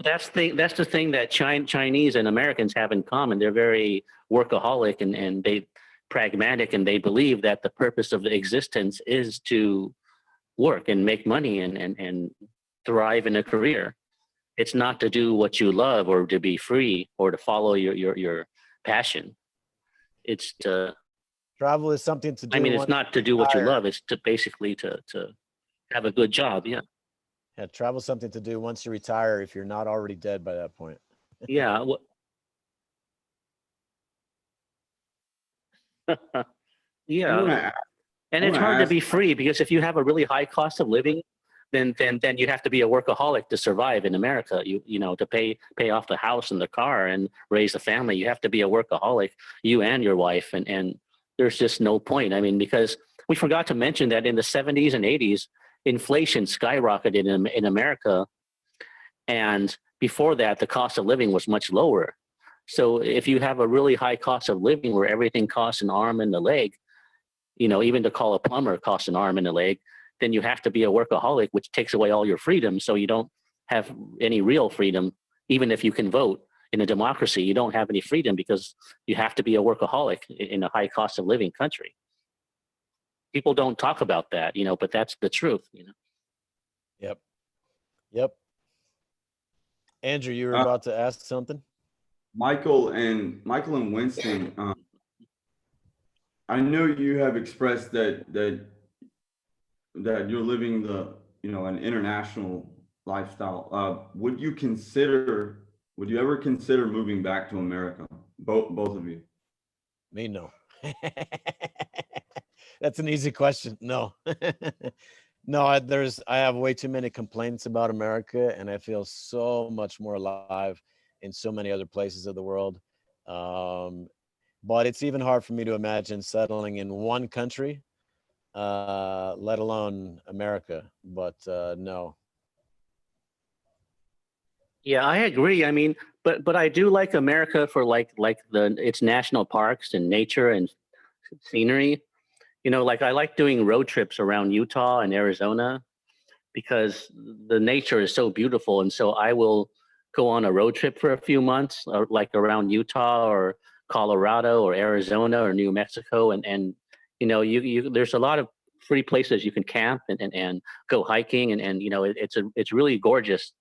Speaker 4: that's the thing that Chinese and Americans have in common. They're very workaholic and they pragmatic, and they believe that the purpose of the existence is to work and make money and thrive in a career. It's not to do what you love or to be free or to follow your passion. It's to,
Speaker 2: Travel is something to do.
Speaker 4: I mean, it's
Speaker 2: once
Speaker 4: not to
Speaker 2: you
Speaker 4: do what you
Speaker 2: retire.
Speaker 4: love. It's to basically to have a good job. Yeah.
Speaker 2: Yeah, travel is something to do once you retire if you're not already dead by that point.
Speaker 4: Yeah.
Speaker 1: I
Speaker 4: Yeah.
Speaker 1: want to
Speaker 4: And
Speaker 1: I
Speaker 4: it's
Speaker 1: want to
Speaker 4: hard to
Speaker 1: ask.
Speaker 4: be free, because if you have a really high cost of living, then you have to be a workaholic to survive in America. You know, to pay off the house and the car and raise a family, you have to be a workaholic, you and your wife, and there's just no point. I mean, because we forgot to mention that in the 70s and 80s, inflation skyrocketed in America, and before that, the cost of living was much lower. So if you have a really high cost of living where everything costs an arm and a leg, you know, even to call a plumber costs an arm and a leg, then you have to be a workaholic, which takes away all your freedom. So you don't have any real freedom. Even if you can vote in a democracy, you don't have any freedom because you have to be a workaholic in a high cost of living country. People don't talk about that, you know, but that's the truth, you know.
Speaker 2: Yep. Andrew, you were
Speaker 1: Uh,
Speaker 2: about to ask something?
Speaker 1: Michael and Winston, I know you have expressed that you're living an international lifestyle. Would you ever consider moving back to America? Both of you.
Speaker 2: Me, no. That's an easy question. No. No, I have way too many complaints about America, and I feel so much more alive in so many other places of the world. Um, but it's even hard for me to imagine settling in one country, let alone America. But no.
Speaker 4: Yeah, I agree. I mean, but I do like America for like the its national parks and nature and scenery. You know, like I like doing road trips around Utah and Arizona because the nature is so beautiful, and so I will go on a road trip for a few months, or like around Utah or Colorado or Arizona or New Mexico, and you know, you there's a lot of free places you can camp and go hiking, and you know, it's really gorgeous,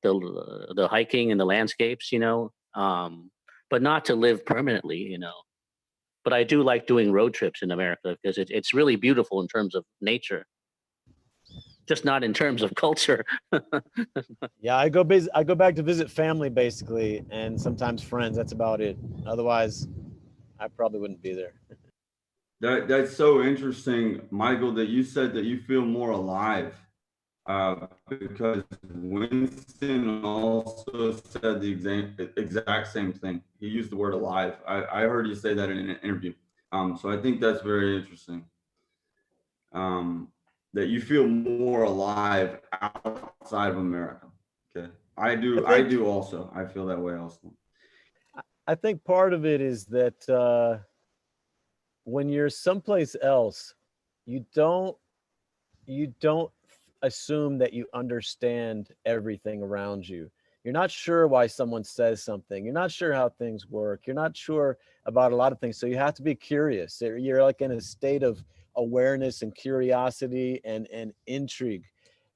Speaker 4: the hiking and the landscapes, you know, but not to live permanently, you know. But I do like doing road trips in America because it's really beautiful in terms of nature, just not in terms of culture.
Speaker 2: Yeah, I go back to visit family basically, and sometimes friends. That's about it. Otherwise, I probably wouldn't be there.
Speaker 1: That's so interesting, Michael, that you said that you feel more alive. Because Winston also said the exact same thing. He used the word alive. I heard you say that in an interview. So I think that's very interesting. That you feel more alive outside of America. Okay.
Speaker 2: I
Speaker 1: I
Speaker 2: think
Speaker 1: do also. I feel that way also.
Speaker 2: I think part of it is that when you're someplace else, you don't you don't assume that you understand everything around you. You're not sure why someone says something. You're not sure how things work. You're not sure about a lot of things. So you have to be curious. You're like in a state of awareness and curiosity and intrigue.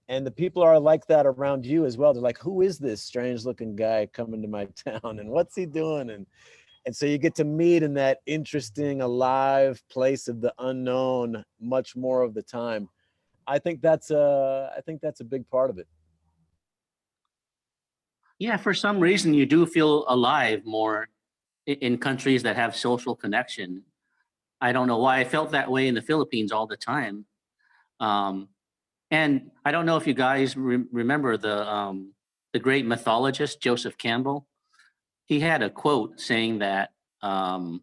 Speaker 2: And the people are like that around you as well. They're like, who is this strange looking guy coming to my town? And what's he doing? And so you get to meet in that interesting, alive place of the unknown much more of the time. I think that's a big part of it.
Speaker 4: Yeah, for some reason you do feel alive more in countries that have social connection. I don't know why I felt that way in the Philippines all the time. Um, and I don't know if you guys remember the great mythologist Joseph Campbell. He had a quote saying um,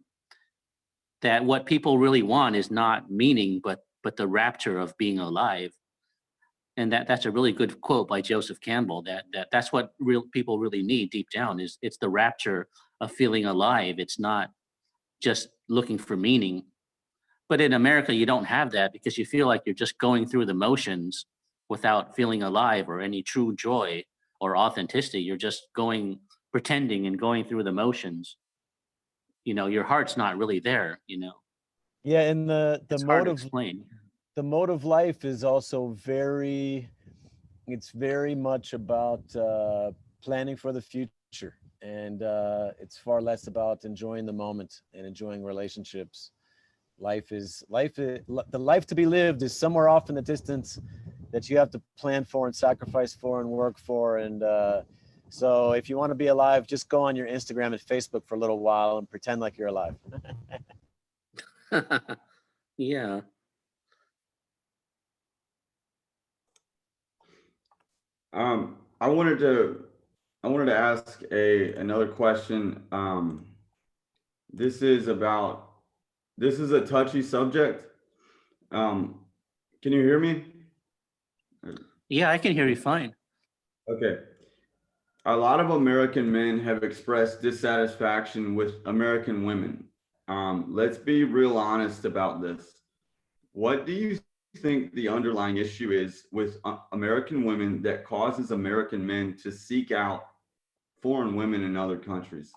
Speaker 4: that what people really want is not meaning, but the rapture of being alive. And that's a really good quote by Joseph Campbell. That's what real people really need deep down, is it's the rapture of feeling alive. It's not just looking for meaning. But in America, you don't have that because you feel like you're just going through the motions without feeling alive or any true joy or authenticity. You're just pretending and going through the motions. You know, your heart's not really there, you know.
Speaker 2: Yeah, and
Speaker 4: It's hard to explain.
Speaker 2: the mode of life is also it's very much about planning for the future, and it's far less about enjoying the moment and enjoying relationships. The life to be lived is somewhere off in the distance that you have to plan for and sacrifice for and work for. And so if you want to be alive, just go on your Instagram and Facebook for a little while and pretend like you're alive.
Speaker 4: Yeah.
Speaker 1: I wanted to ask another question. This is about this is a touchy subject. Um, can you hear me?
Speaker 4: Yeah, I can hear you fine.
Speaker 1: Okay. A lot of American men have expressed dissatisfaction with American women. Let's be real honest about this. What do you think the underlying issue is with American women that causes American men to seek out foreign women in other countries?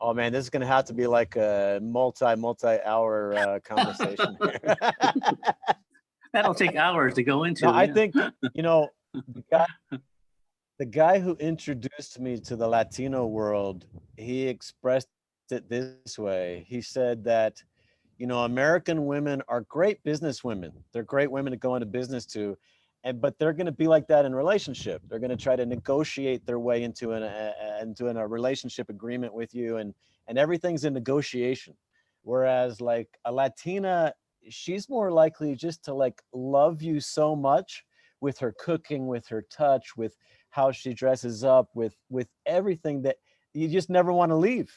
Speaker 2: Oh man, this is gonna have to be like a multi hour conversation here.
Speaker 4: That'll take hours to go
Speaker 2: No,
Speaker 4: into.
Speaker 2: I
Speaker 4: Yeah.
Speaker 2: think you know the guy, the guy who introduced me to the Latino world, he expressed it this way. He said that, you know, American women are great business women. They're great women to go into business to. but they're going to be like that in relationship. They're going to try to negotiate their way into a relationship agreement with you, and everything's a negotiation. Whereas like a Latina, she's more likely just to like love you so much with her cooking, with her touch, with how she dresses up, with everything, that you just never want to leave,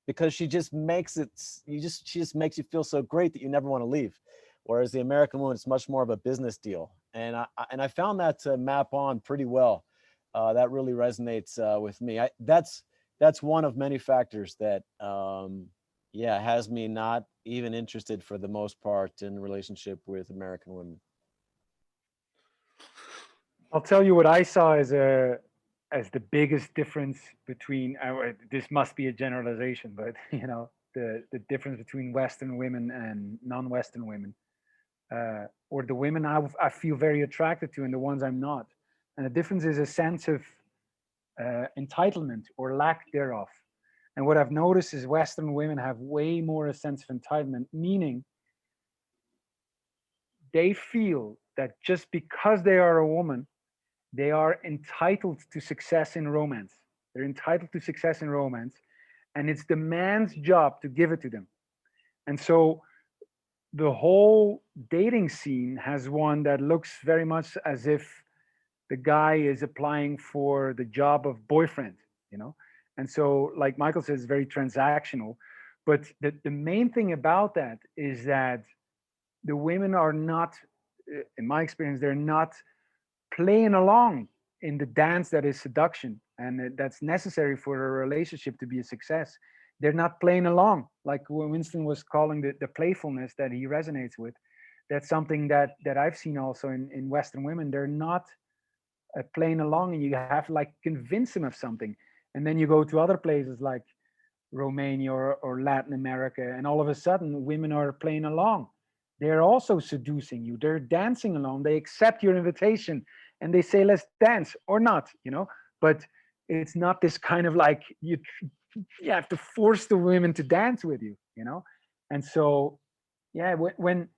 Speaker 2: because she just makes it, she just makes you feel so great that you never want to leave. Whereas the American woman, it's much more of a business deal. And I found that to map on pretty well. That really resonates with me. That's one of many factors that yeah, has me not even interested for the most part in relationship with American women.
Speaker 3: I'll tell you what I saw as the biggest difference between, this must be a generalization, but you know, the difference between Western women and non-Western women, or the women I feel very attracted to and the ones I'm not. And the difference is a sense of entitlement or lack thereof. And what I've noticed is Western women have way more a sense of entitlement, meaning they feel that just because they are a woman, they are entitled to success in romance. They're entitled to success in romance, and it's the man's job to give it to them. And so the whole dating scene has one that looks very much as if the guy is applying for the job of boyfriend, you know? And so, like Michael says, it's very transactional. But the main thing about that is that the women are not, in my experience, they're not playing along in the dance that is seduction and that's necessary for a relationship to be a success. They're not playing along, like Winston was calling the playfulness that he resonates with. That's something that I've seen also in Western women. They're not playing along, and you have to like convince them of something. And then you go to other places like Romania or Latin America, and all of a sudden women are playing along. They're also seducing you. They're dancing along. They accept your invitation and they say, let's dance, or not, you know. But it's not this kind of like you have to force the women to dance with you, you know. And so yeah, when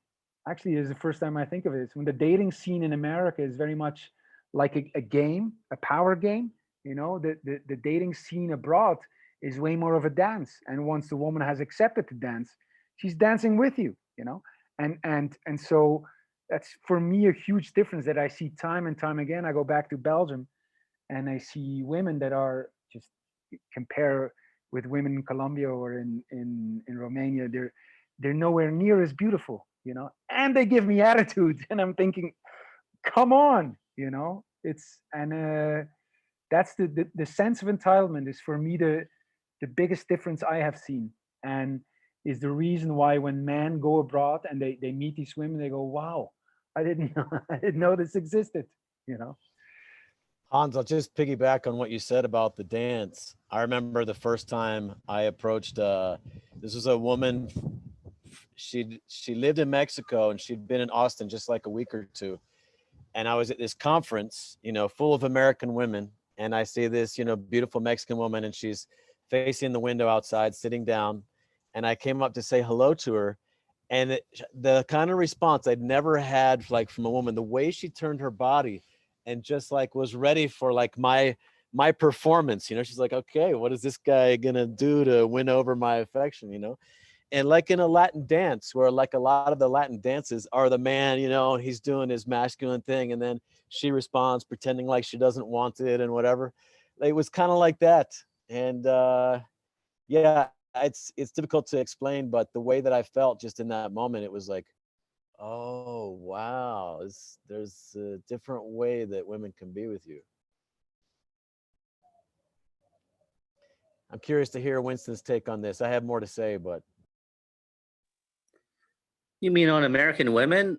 Speaker 3: actually is the first time I think of it, is when the dating scene in America is very much like a game, a power game. You know, the dating scene abroad is way more of a dance. And once the woman has accepted to dance, she's dancing with you, you know. And so that's for me a huge difference that I see time and time again. I go back to Belgium and I see women that are just compare with women in Colombia or in Romania. They're nowhere near as beautiful, you know, and they give me attitude. And I'm thinking, come on, you know. It's and that's the sense of entitlement is for me the biggest difference I have seen, and is the reason why when men go abroad and they meet these women, they go, wow, I didn't know, I didn't know this existed, you know.
Speaker 2: Hans, I'll just piggyback on what you said about the dance. I remember the first time I approached, this was a woman, she lived in Mexico and she'd been in Austin just like a week or two. And I was at this conference, you know, full of American women. And I see this, you know, beautiful Mexican woman, and she's facing the window outside, sitting down. And I came up to say hello to her. And the kind of response I'd never had like from a woman, the way she turned her body and just like was ready for like my performance, you know. She's like, okay, what is this guy gonna do to win over my affection, you know? And like in a Latin dance, where like a lot of the Latin dances are the man, you know, he's doing his masculine thing, and then she responds pretending like she doesn't want it and whatever. It was kind of like that. And yeah, it's difficult to explain, but the way that I felt just in that moment, it was like, oh wow, there's a different way that women can be with you. I'm curious to hear Winston's take on this. I have more to say, but
Speaker 4: You mean on American women?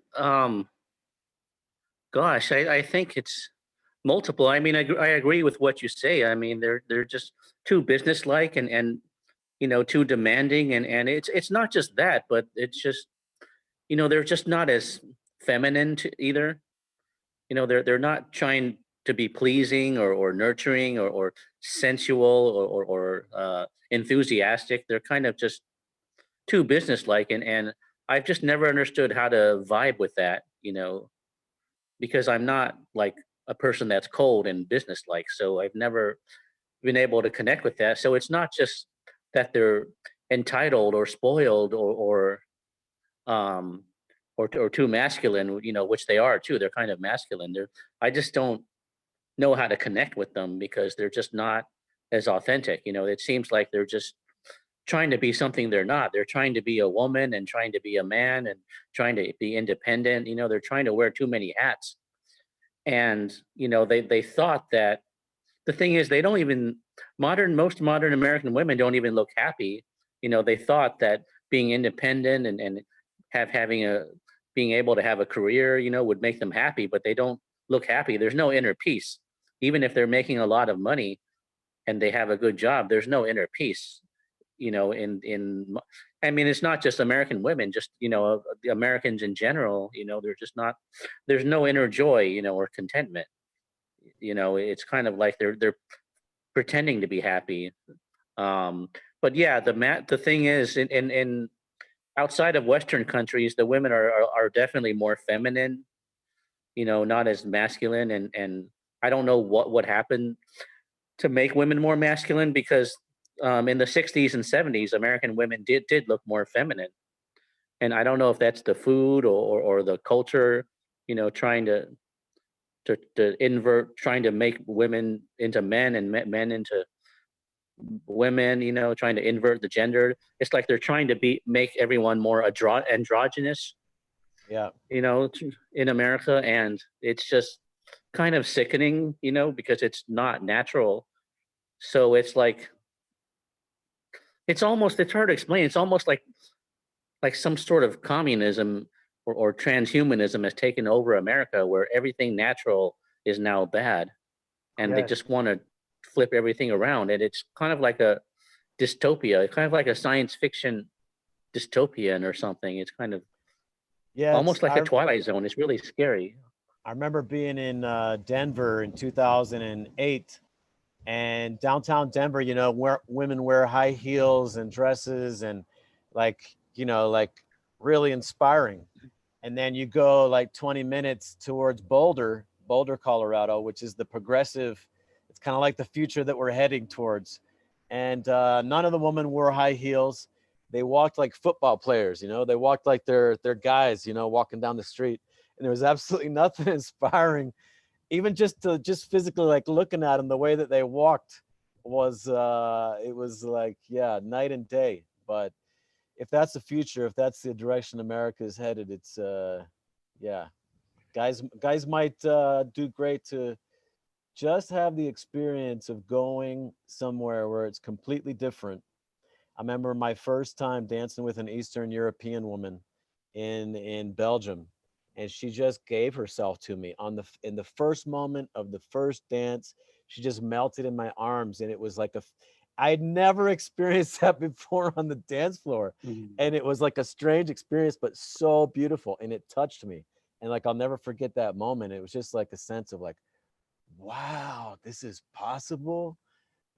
Speaker 4: Gosh, I think it's multiple. I mean, I agree with what you say. I mean, they're just too businesslike and you know, too demanding, and it's not just that, but it's just, you know, they're just not as feminine either. You know, they're not trying to be pleasing or nurturing or sensual or enthusiastic. They're kind of just too businesslike, and I've just never understood how to vibe with that. You know, because I'm not like a person that's cold and businesslike. So I've never been able to connect with that. So it's not just that they're entitled or spoiled um or too masculine, which they are too. They're kind of masculine. I just don't know how to connect with them because they're just not as authentic. It seems like they're just trying to be something they're not. They're trying to be a woman and trying to be a man and trying to be independent. They're trying to wear too many hats. And, they thought that the thing is they don't even most modern American women don't even look happy. They thought that being independent and having a being able to have a career, would make them happy, but they don't look happy. There's no inner peace. Even if they're making a lot of money and they have a good job, there's no inner peace. I mean, it's not just American women, just the Americans in general. They're just not. There's no inner joy, or contentment. It's kind of like they're pretending to be happy. But yeah, the thing is, in outside of Western countries, the women are definitely more feminine. Not as masculine, and I don't know what happened to make women more masculine because in the 60s and 70s, American women did look more feminine, and I don't know if that's the food or the culture, trying to invert, trying to make women into men and men into women, trying to invert the gender. It's like they're trying to make everyone more androgynous,
Speaker 2: Yeah.
Speaker 4: in America, and it's just kind of sickening, because it's not natural. So it's like it's hard to explain. It's almost like some sort of communism or transhumanism has taken over America, where everything natural is now bad, and they
Speaker 3: Yes.
Speaker 4: just want to flip everything around. And it's kind of like a dystopia. It's kind of like a science fiction dystopian or something. It's kind of
Speaker 2: Yeah.
Speaker 4: almost like a Twilight Zone. It's really scary.
Speaker 2: I remember being in Denver in 2008, and downtown Denver, where women wear high heels and dresses and like really inspiring. And then you go like 20 minutes towards Boulder, Colorado, which is the progressive. It's kind of like the future that we're heading towards. And none of the women wore high heels. They walked like football players, they walked like they're guys, walking down the street. And there was absolutely nothing inspiring, even just physically, like looking at them, the way that they walked was it was like, yeah, night and day. But if that's the future, if that's the direction America is headed, it's yeah, guys might do great to just have the experience of going somewhere where it's completely different. I remember my first time dancing with an Eastern European woman in Belgium, and she just gave herself to me in the first moment of the first dance. She just melted in my arms, and it was like I'd never experienced that before on the dance floor.
Speaker 4: Mhm.
Speaker 2: And it was like a strange experience, but so beautiful, and it touched me. And like I'll never forget that moment. It was just like a sense of like, wow, this is possible.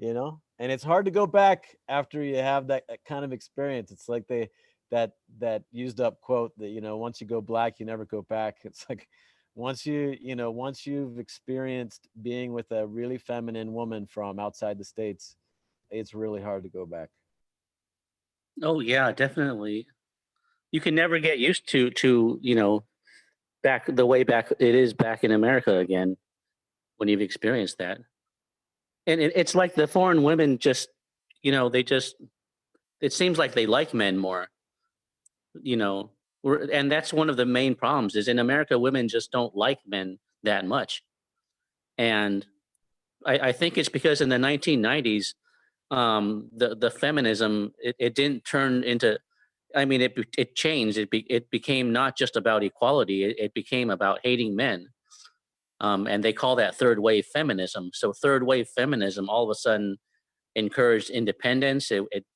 Speaker 2: And it's hard to go back after you have that kind of experience. It's like that used up quote that once you go black you never go back. It's like once you've experienced being with a really feminine woman from outside the States, it's really hard to go back.
Speaker 4: Oh yeah, definitely. You can never get used to back the way back it is back in America again when you've experienced that. And it's like the foreign women just, they just, it seems like they like men more, you know. And that's one of the main problems is in America, women just don't like men that much. And I think it's because in the 1990s, the feminism, it didn't turn into, I mean, it changed. It became not just about equality. It became about hating men. And they call that third wave feminism. So third wave feminism all of a sudden encouraged independence. It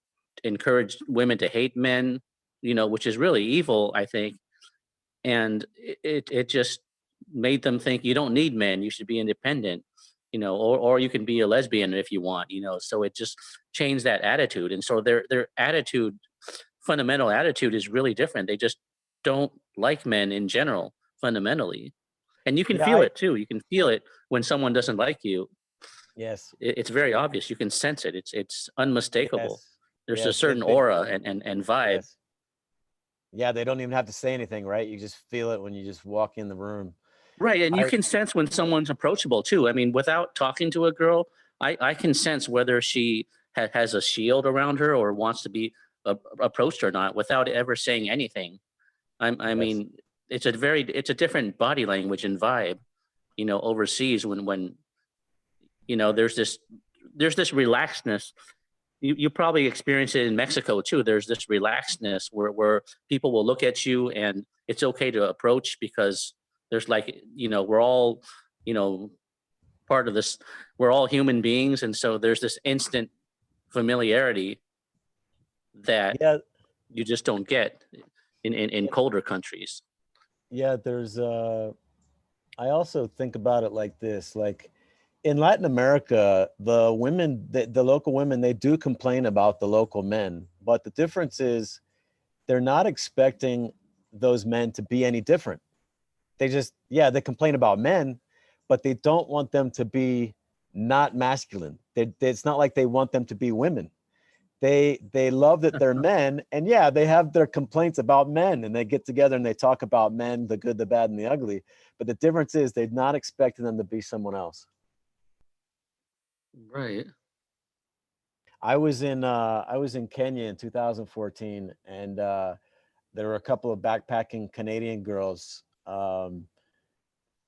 Speaker 4: encouraged women to hate men, which is really evil, I think. And it just made them think you don't need men. You should be independent, or you can be a lesbian if you want, So it just changed that attitude. And so their attitude, fundamental attitude, is really different. They just don't like men in general, fundamentally. And you can
Speaker 2: Yeah,
Speaker 4: feel it too. You can feel it when someone doesn't like you.
Speaker 2: yes,
Speaker 4: It's very obvious. You can sense it. It's unmistakable.
Speaker 2: yes,
Speaker 4: There's a
Speaker 2: yes,
Speaker 4: certain aura and vibe.
Speaker 2: yes. Yeah, they don't even have to say anything, right? You just feel it when you just walk in the room.
Speaker 4: Right. And you
Speaker 2: I
Speaker 4: can sense when someone's approachable too. I mean, without talking to a girl, I can sense whether she has a shield around her or wants to be approached or not without ever saying anything. I
Speaker 2: yes,
Speaker 4: mean, it's a different body language and vibe, overseas when, there's this relaxedness. You probably experience it in Mexico too. There's this relaxedness where people will look at you and it's okay to approach because there's like, we're all, you know, part of this, we're all human beings. And so there's this instant familiarity that
Speaker 2: yeah,
Speaker 4: you just don't get in colder countries.
Speaker 2: yeah. There's I also think about it like this, like in Latin America, the women, the local women, they do complain about the local men, but the difference is they're not expecting those men to be any different. They just, yeah, they complain about men, but they don't want them to be not masculine. It's not like they want them to be women. They love that they're men, and yeah, they have their complaints about men, and they get together and they talk about men, the good, the bad, and the ugly. But the difference is they're not expecting them to be someone else.
Speaker 4: Right.
Speaker 2: I was in Kenya in 2014, and there were a couple of backpacking Canadian girls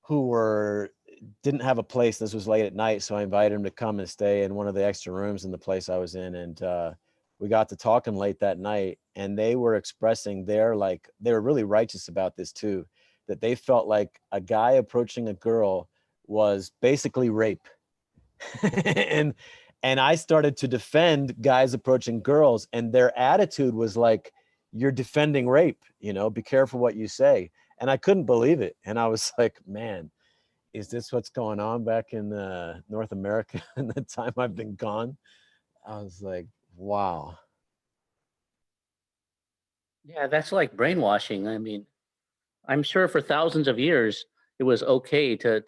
Speaker 2: who didn't have a place. This was late at night, so I invited them to come and stay in one of the extra rooms in the place I was in, and we got to talking late that night, and they were expressing they were really righteous about this too, that they felt like a guy approaching a girl was basically rape. and I started to defend guys approaching girls, and their attitude was like, you're defending rape, be careful what you say. And I couldn't believe it. And I was like, man, is this what's going on back in North America in the time I've been gone? I was like, wow.
Speaker 4: Yeah, that's like brainwashing. I mean, I'm sure for thousands of years it was okay to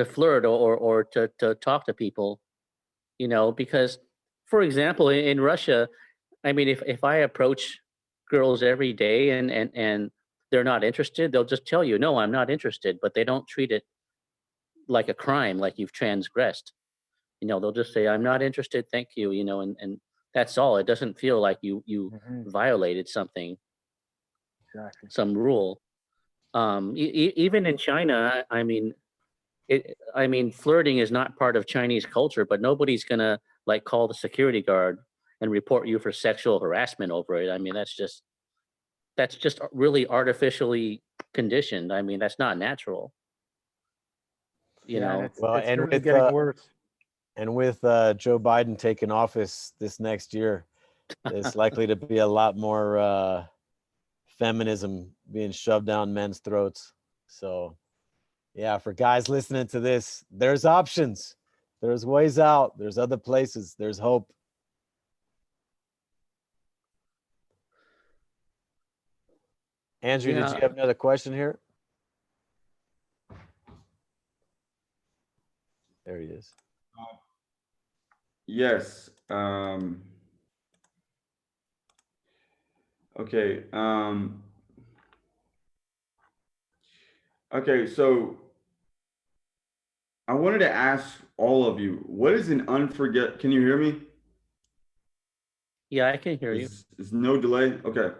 Speaker 4: flirt or to talk to people, because for example, in Russia, I mean, if I approach girls every day and they're not interested, they'll just tell you, no, I'm not interested, but they don't treat it like a crime, like you've transgressed. They'll just say, I'm not interested, thank you, and that's all. It doesn't feel like you
Speaker 3: Mhm.
Speaker 4: violated something,
Speaker 3: Exactly.
Speaker 4: some rule. Even in China, I mean, flirting is not part of Chinese culture, but nobody's gonna like call the security guard and report you for sexual harassment over it. I mean, that's just really artificially conditioned. I mean, that's not natural, you
Speaker 3: Yeah, and
Speaker 4: know.
Speaker 3: it's
Speaker 2: Well,
Speaker 3: it's certainly getting worse.
Speaker 2: with Joe Biden taking office this next year, there's likely to be a lot more feminism being shoved down men's throats. So yeah, for guys listening to this, there's options. There's ways out. There's other places. There's hope. Andrew, did you
Speaker 4: Yeah,
Speaker 2: have another question here? There he is.
Speaker 1: Yes. Okay. Okay. So I wanted to ask all of you, what is an unforget? Can you hear me?
Speaker 4: yeah, I can hear you.
Speaker 1: Is no delay? Okay.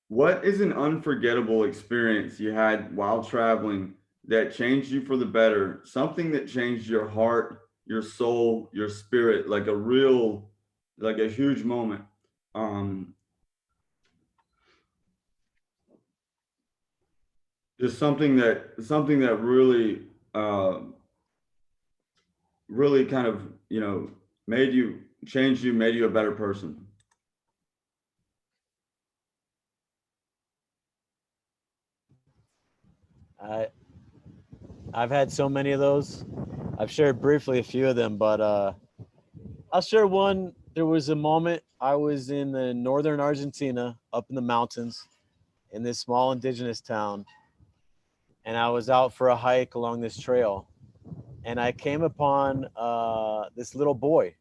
Speaker 1: What is an unforgettable experience you had while traveling that changed you for the better? Something that changed your heart, your soul, your spirit, like a huge moment. Um, just something that really, really kind of, made you changed you, made you a better person.
Speaker 2: I I've had so many of those. I've shared briefly a few of them, but I'll share one. There was a moment I was in the northern Argentina, up in the mountains, in this small indigenous town, and I was out for a hike along this trail, and I came upon this little boy,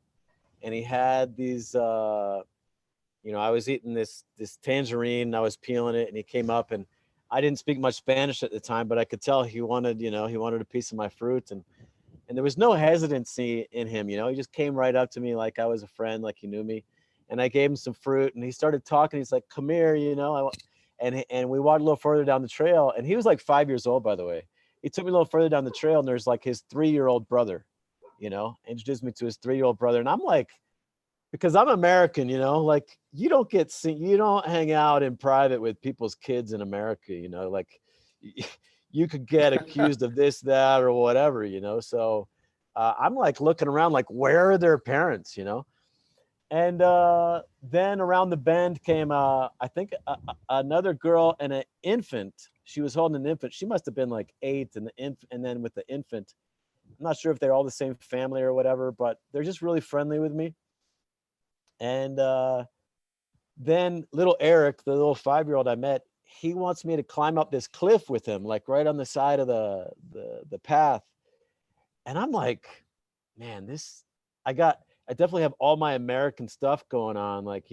Speaker 2: and he had these. I was eating this tangerine, and I was peeling it, and he came up, and I didn't speak much Spanish at the time, but I could tell he wanted, he wanted a piece of my fruit, and there was no hesitancy in him. He just came right up to me like I was a friend, like he knew me, and I gave him some fruit, and he started talking. He's like, "Come here, and we walked a little further down the trail, and he was like 5 years old, by the way. He took me a little further down the trail, and there's like his 3-year-old brother, introduced me to his 3-year-old brother, and I'm like, because I'm American, like you don't hang out in private with people's kids in America, like you could get accused of this, that, or whatever, So I'm like looking around, like, where are their parents, And then around the bend came, I think, another girl and an infant. She was holding an infant. She must have been like 8, and then with the infant, I'm not sure if they're all the same family or whatever, but they're just really friendly with me. And then little Eric, the little 5-year-old I met, he wants me to climb up this cliff with him, like right on the side of the path. And I'm like, man, I definitely have all my American stuff going on. Like,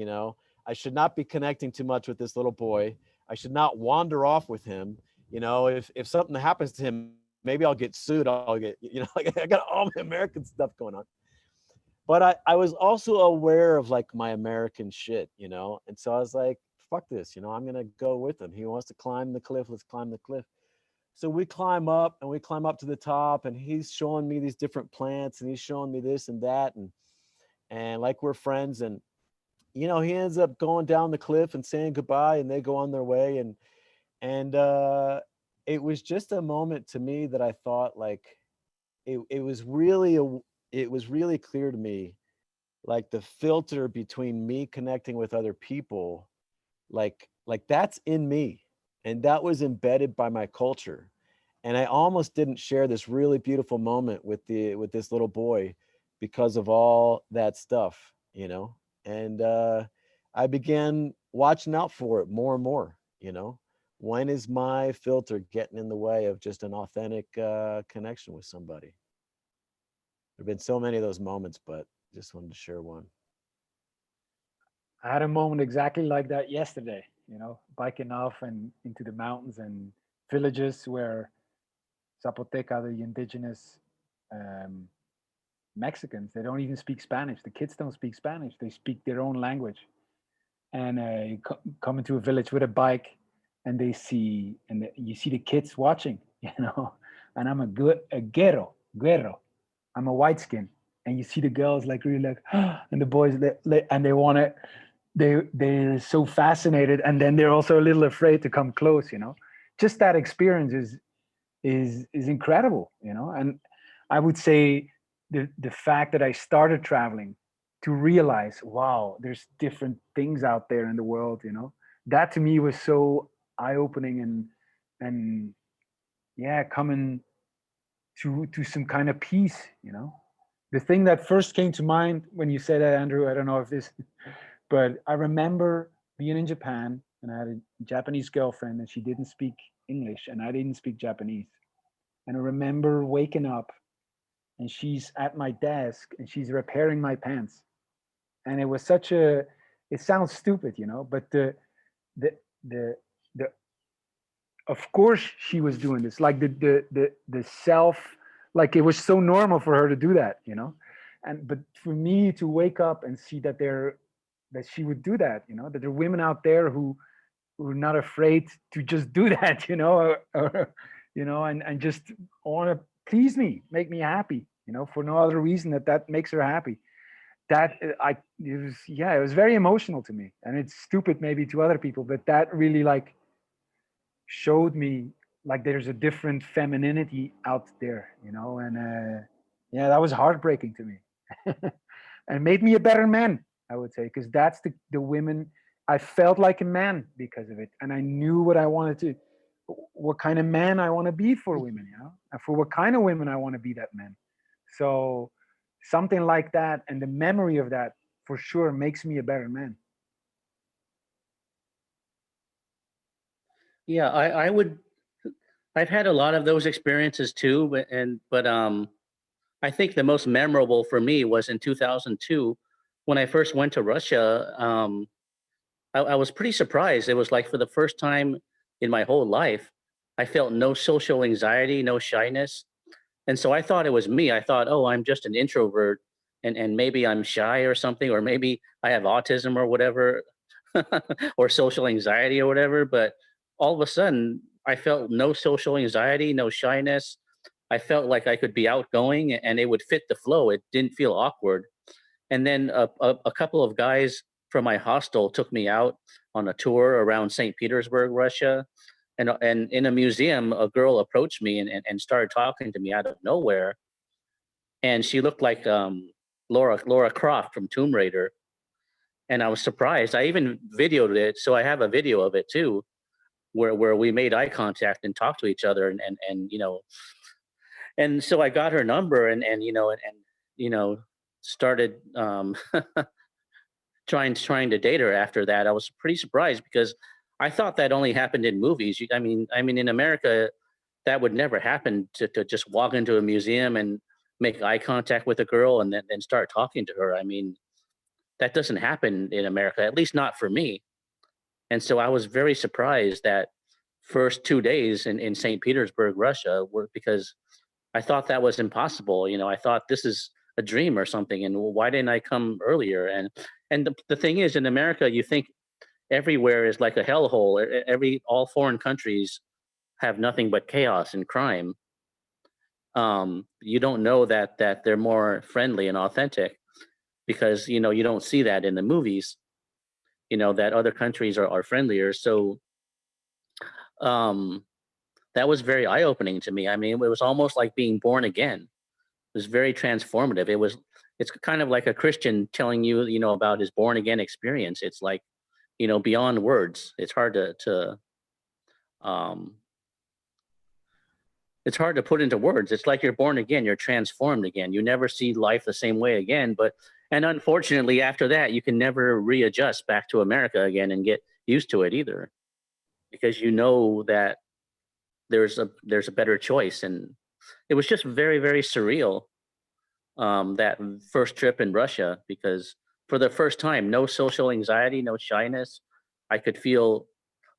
Speaker 2: I should not be connecting too much with this little boy. I should not wander off with him. If something happens to him, maybe I'll get sued. I'll get, like I got all my American stuff going on. But I was also aware of like my American shit, and so I was like, fuck this, I'm gonna go with him. He wants to climb the cliff, let's climb the cliff. So we climb up to the top, and he's showing me these different plants, and he's showing me this and that, and like we're friends. And he ends up going down the cliff and saying goodbye, and they go on their way. And it was just a moment to me that I thought, like, it was really clear to me, like the filter between me connecting with other people, like that's in me, and that was embedded by my culture. And I almost didn't share this really beautiful moment with this little boy because of all that stuff, and I began watching out for it more and more. When is my filter getting in the way of just an authentic connection with somebody? There've been so many of those moments, but just wanted to share one.
Speaker 3: I had a moment exactly like that yesterday, biking off and into the mountains and villages where Zapoteca, the indigenous Mexicans, they don't even speak Spanish. The kids don't speak Spanish. They speak their own language. And you come into a village with a bike, and you see the kids watching, and I'm a guerro. I'm a white skin. And you see the girls like really like, and the boys, and they want to, they're so fascinated, and then they're also a little afraid to come close. Just that experience is incredible. And I would say the fact that I started traveling to realize, wow, there's different things out there in the world. That to me was so eye-opening, and yeah, coming to some kind of peace. The thing that first came to mind when you said that, Andrew, I don't know if this, but I remember being in Japan, and I had a Japanese girlfriend, and she didn't speak English, and I didn't speak Japanese. And I remember waking up, and she's at my desk, and she's repairing my pants. And it was it sounds stupid, but the of course she was doing this, like the self, like it was so normal for her to do that, but for me to wake up and see that she would do that, that there are women out there who are not afraid to just do that, and just want to please me, make me happy, for no other reason that makes her happy. It was very emotional to me, and it's stupid maybe to other people, but that really like showed me like there's a different femininity out there, and yeah, that was heartbreaking to me. And made me a better man, I would say, because that's the women. I felt like a man because of it, and I knew what kind of man I want to be for women, and for what kind of women I want to be that man. So something like that, and the memory of that for sure makes me a better man.
Speaker 4: Yeah, I would I've had a lot of those experiences too, but I think the most memorable for me was in 2002 when I first went to Russia. I was pretty surprised. It was like for the first time in my whole life, I felt no social anxiety, no shyness. And so I thought it was me. I thought, oh, I'm just an introvert and maybe I'm shy or something, or maybe I have autism or whatever, or social anxiety or whatever. But all of a sudden, I felt no social anxiety, no shyness. I felt like I could be outgoing and it would fit the flow. It didn't feel awkward. And then a couple of guys from my hostel took me out on a tour around St. Petersburg, Russia. And in a museum, a girl approached me and started talking to me out of nowhere. And she looked like Laura Croft from Tomb Raider. And I was surprised. I even videoed it, so I have a video of it too, where we made eye contact and talked to each other, and and so I got her number and started trying to date her after that. I was pretty surprised because I thought that only happened in movies. I mean, in America, that would never happen to just walk into a museum and make eye contact with a girl and then start talking to her. I mean, that doesn't happen in America, at least not for me. And so I was very surprised that first 2 days in St. Petersburg, Russia, were because I thought that was impossible. I thought this is a dream or something. And why didn't I come earlier? And the thing is, in America, you think everywhere is like a hellhole. All foreign countries have nothing but chaos and crime. You don't know that they're more friendly and authentic because you don't see that in the movies. That other countries are friendlier. So that was very eye opening to me. I mean, it was almost like being born again. It was very transformative. It's kind of like a Christian telling you, about his born again experience. It's like, beyond words. It's hard um, it's hard to put into words. It's like you're born again. You're transformed again. You never see life the same way again. And unfortunately, after that, you can never readjust back to America again and get used to it either, because you know that there's a better choice. And it was just very, very surreal, that first trip in Russia, because for the first time, no social anxiety, no shyness. I could feel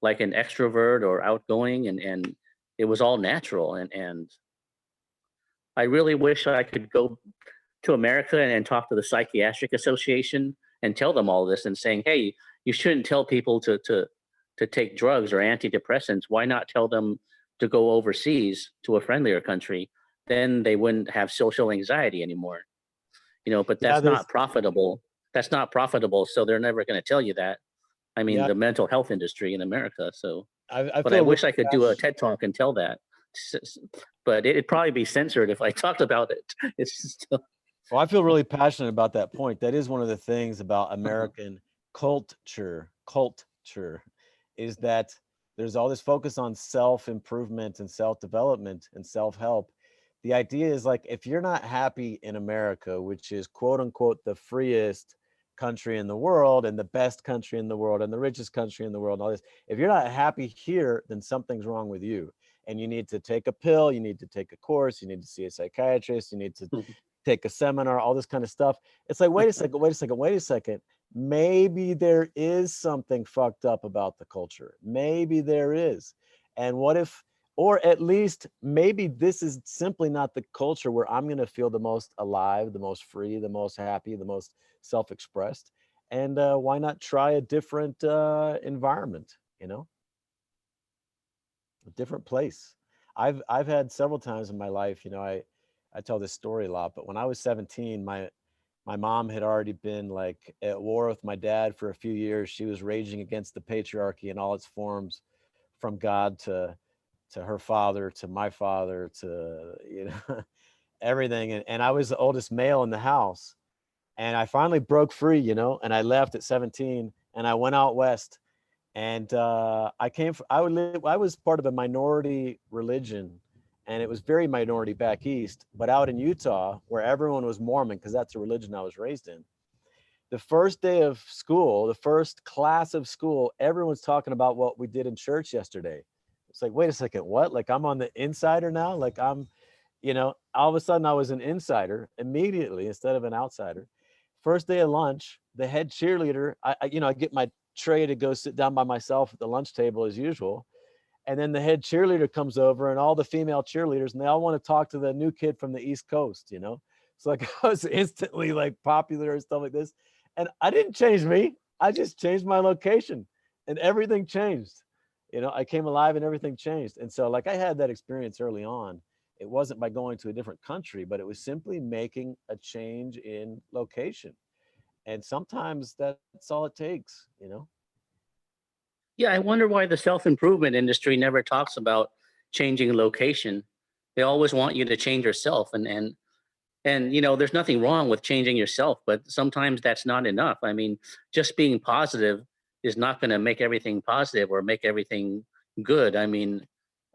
Speaker 4: like an extrovert or outgoing, and it was all natural. And I really wish I could go to America and talk to the Psychiatric Association and tell them all this and saying, hey, you shouldn't tell people to take drugs or antidepressants. Why not tell them to go overseas to a friendlier country? Then they wouldn't have social anxiety anymore. But
Speaker 2: Yeah,
Speaker 4: that's not profitable. That's not profitable. So they're never going to tell you that. I mean,
Speaker 2: yeah.
Speaker 4: the mental health industry in America. So,
Speaker 2: I
Speaker 4: but
Speaker 2: feel
Speaker 4: I
Speaker 2: really
Speaker 4: wish I could do a TED talk and tell that. But it'd probably be censored if I talked about it. It's just,
Speaker 2: Well, I feel really passionate about that point. That is one of the things about American culture, is that there's all this focus on self-improvement and self-development and self-help. The idea is like, if you're not happy in America, which is quote unquote the freest country in the world and the best country in the world and the richest country in the world, and all this, if you're not happy here, then something's wrong with you. And you need to take a pill, you need to take a course, you need to see a psychiatrist, you need to take a seminar, all this kind of stuff. It's like, wait a second. Maybe there is something fucked up about the culture. Maybe there is. And what if, or at least maybe this is simply not the culture where I'm going to feel the most alive, the most free, the most happy, the most self-expressed. And why not try a different environment, a different place. I've had several times in my life, I tell this story a lot, but when I was 17, my mom had already been like at war with my dad for a few years. She was raging against the patriarchy in all its forms, from God to her father, to my father, to, everything. And I was the oldest male in the house. And I finally broke free, and I left at 17 and I went out west. And I was part of a minority religion, and it was very minority back east, but out in Utah, where everyone was Mormon, because that's the religion I was raised in. The first day of school, the first class of school, everyone's talking about what we did in church yesterday. It's like, wait a second, what? Like I'm on the insider now? Like I'm, all of a sudden I was an insider immediately instead of an outsider. First day of lunch, the head cheerleader, I get my tray to go sit down by myself at the lunch table as usual. And then the head cheerleader comes over and all the female cheerleaders, and they all want to talk to the new kid from the East Coast, So like I was instantly like popular and stuff like this. And I didn't change me. I just changed my location and everything changed. I came alive and everything changed. And so like I had that experience early on. It wasn't by going to a different country, but it was simply making a change in location. And sometimes that's all it takes.
Speaker 4: Yeah, I wonder why the self-improvement industry never talks about changing location. They always want you to change yourself, and there's nothing wrong with changing yourself, but sometimes that's not enough. I mean, just being positive is not going to make everything positive or make everything good. I mean,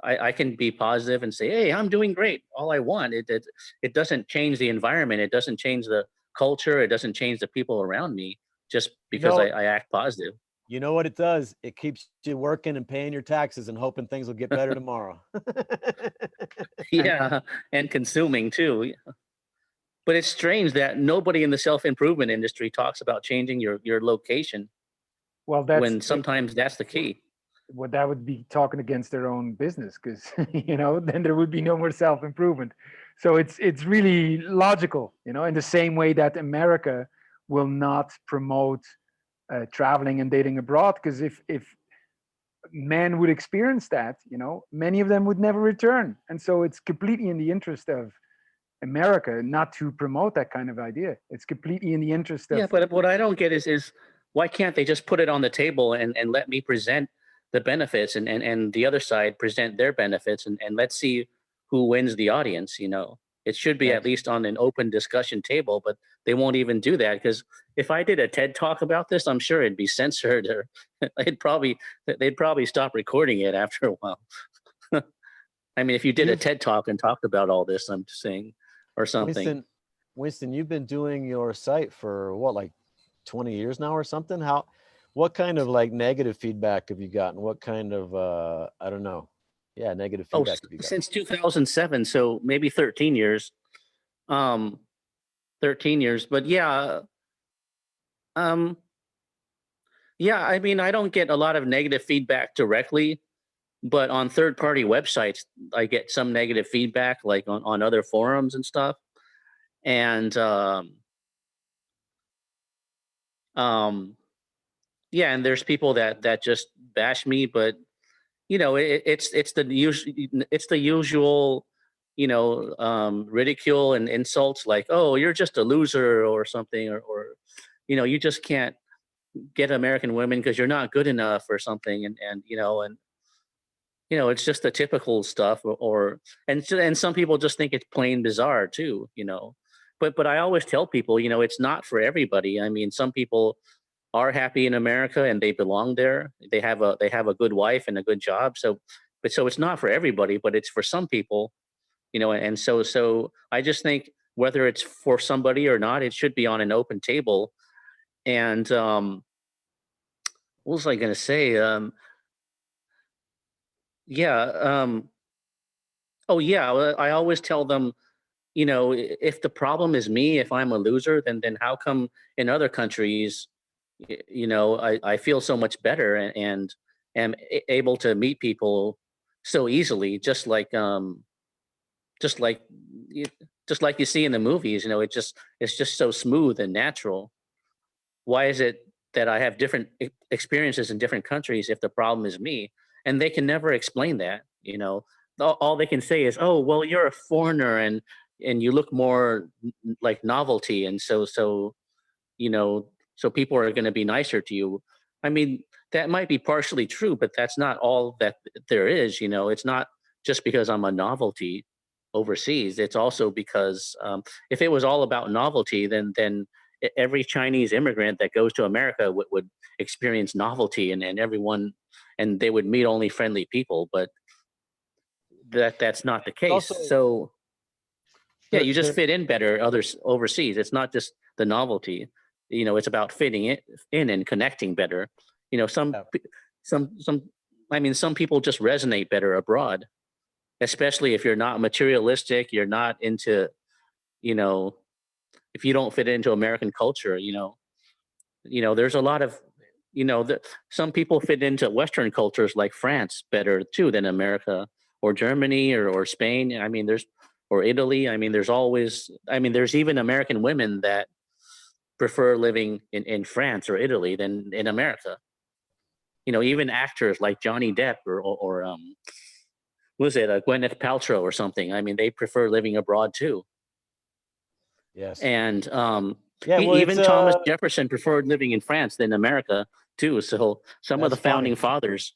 Speaker 4: I can be positive and say, "Hey, I'm doing great." All I want. It doesn't change the environment. It doesn't change the culture. It doesn't change the people around me just because I act positive.
Speaker 2: You know what it does? It keeps you working and paying your taxes and hoping things will get better tomorrow.
Speaker 4: Yeah, and consuming too. But it's strange that nobody in the self-improvement industry talks about changing your location
Speaker 3: Well, that's
Speaker 4: when sometimes that's the key.
Speaker 3: Well, that would be talking against their own business, because then there would be no more self-improvement. So it's really logical, in the same way that America will not promote traveling and dating abroad, because if men would experience that, many of them would never return. And so it's completely in the interest of America not to promote that kind of idea. It's completely in the interest of.
Speaker 4: Yeah, but what I don't get is why can't they just put it on the table and let me present the benefits and the other side present their benefits, and let's see who wins the audience. It should be at least on an open discussion table, but they won't even do that, because if I did a TED talk about this, I'm sure it'd be censored, or they'd probably stop recording it after a while. I mean, if you did a TED talk and talked about all this, I'm just saying, or something.
Speaker 2: Winston, you've been doing your site for what, like 20 years now or something? What kind of like negative feedback have you gotten? What kind of, I don't know. Yeah, negative feedback have you gotten?
Speaker 4: Since 2007, so maybe 13 years. 13 years, but yeah. Yeah, I mean, I don't get a lot of negative feedback directly, but on third-party websites, I get some negative feedback, like on other forums and stuff. And yeah, and there's people that just bash me, but it's the usual, ridicule and insults, like, "Oh, you're just a loser," or something, or you just can't get American women because you're not good enough or something, and it's just the typical stuff, and some people just think it's plain bizarre too, but I always tell people, it's not for everybody. I mean, some people are happy in America and they belong there. They have a good wife and a good job. So it's not for everybody, but it's for some people, and so I just think whether it's for somebody or not, it should be on an open table. And what was I going to say? Yeah. Oh yeah. I always tell them, if the problem is me, if I'm a loser, then how come in other countries, I feel so much better and am able to meet people so easily, just like just like just like you see in the movies. It's just so smooth and natural. Why is it that I have different experiences in different countries if the problem is me? And they can never explain that. All they can say is, "Oh, well, you're a foreigner and you look more like novelty, and so people are going to be nicer to you." I mean, that might be partially true, but that's not all that there is. It's not just because I'm a novelty overseas. It's also because if it was all about novelty, then every Chinese immigrant that goes to America would experience novelty, and everyone, and they would meet only friendly people. But that's not the case.
Speaker 2: Also,
Speaker 4: so yeah, you just fit in better others overseas. It's not just the novelty. It's about fitting it in and connecting better. Some I mean, some people just resonate better abroad, especially if you're not materialistic, you're not into, you know, if you don't fit into American culture, there's a lot of, some people fit into Western cultures like France better too than America or Germany or Spain. I mean, or Italy. I mean, there's even American women that prefer living in France or Italy than in America. Even actors like Johnny Depp or what was it, Gwyneth Paltrow or something. I mean, they prefer living abroad too.
Speaker 2: Yes.
Speaker 4: And
Speaker 2: Yeah. Well,
Speaker 4: even Thomas Jefferson preferred living in France than America too. So some of the founding fathers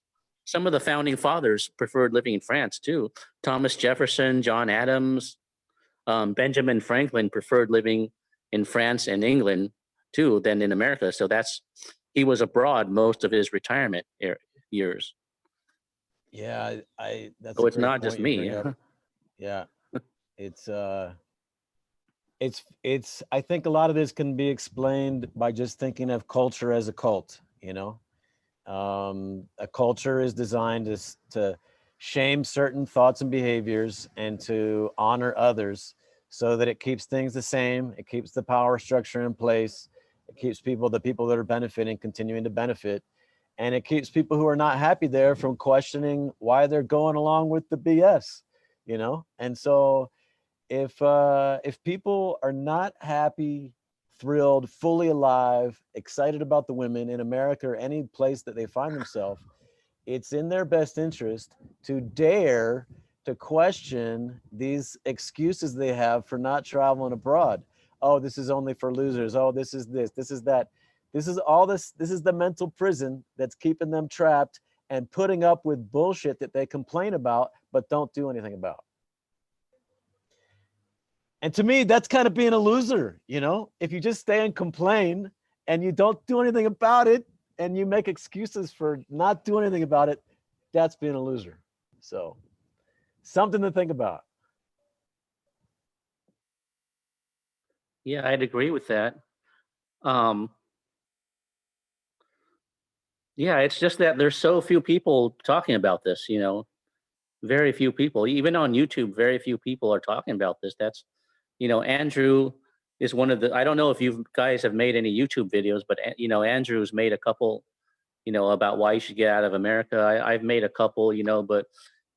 Speaker 4: preferred living in France too. Thomas Jefferson, John Adams, Benjamin Franklin preferred living in France and England too than in America. So he was abroad most of his retirement years.
Speaker 2: Yeah, that's
Speaker 4: So
Speaker 2: a
Speaker 4: it's
Speaker 2: great
Speaker 4: not
Speaker 2: point
Speaker 4: just
Speaker 2: you bring
Speaker 4: me.
Speaker 2: up. Yeah, it's I think a lot of this can be explained by just thinking of culture as a cult. A culture is designed to shame certain thoughts and behaviors and to honor others so that it keeps things the same. It keeps the power structure in place. It keeps the people that are benefiting, continuing to benefit. And it keeps people who are not happy there from questioning why they're going along with the BS, And so if people are not happy, thrilled, fully alive, excited about the women in America or any place that they find themselves, it's in their best interest to dare to question these excuses they have for not traveling abroad. Oh, this is only for losers. Oh, this is that. This is all this. This is the mental prison that's keeping them trapped and putting up with bullshit that they complain about, but don't do anything about. And to me, that's kind of being a loser, If you just stay and complain and you don't do anything about it and you make excuses for not doing anything about it, that's being a loser. So, something to think about.
Speaker 4: Yeah, I'd agree with that. Yeah, it's just that there's so few people talking about this, very few people. Even on YouTube, very few people are talking about this. That's, Andrew is one of I don't know if you guys have made any YouTube videos, but, Andrew's made a couple, about why you should get out of America. I've made a couple, but,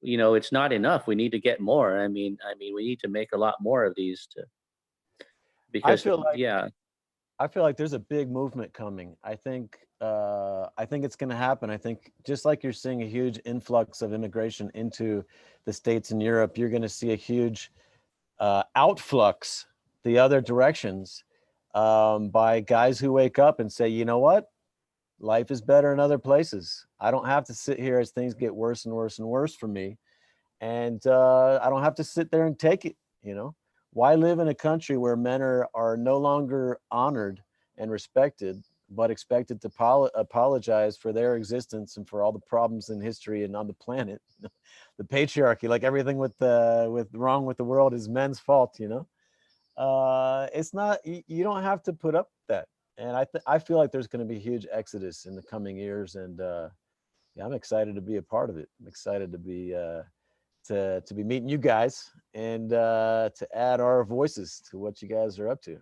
Speaker 4: it's not enough. We need to get more. I mean, we need to make a lot more of these because,
Speaker 2: I feel like there's a big movement coming. I think it's going to happen. I think just like you're seeing a huge influx of immigration into the States and Europe, you're going to see a huge outflux the other directions by guys who wake up and say, you know what? Life is better in other places. I don't have to sit here as things get worse and worse and worse for me. And I don't have to sit there and take it, Why live in a country where men are no longer honored and respected, but expected to apologize for their existence and for all the problems in history and on the planet? The patriarchy, like everything with wrong with the world is men's fault, It's not, you don't have to put up with that. And I feel like there's going to be a huge exodus in the coming years. And I'm excited to be a part of it. I'm excited to be to be meeting you guys and to add our voices to what you guys are up to.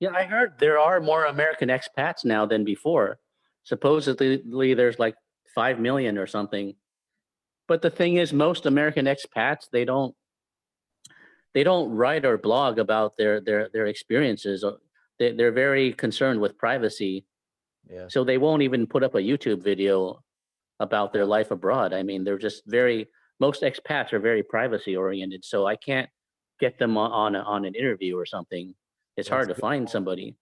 Speaker 4: Yeah, I heard there are more American expats now than before. Supposedly there's like 5 million or something. But the thing is, most American expats, they don't write or blog about their experiences. They're very concerned with privacy.
Speaker 2: Yeah.
Speaker 4: So they won't even put up a YouTube video about their life abroad. I mean, most expats are very privacy oriented. So I can't get them on an interview or something. It's hard to find somebody.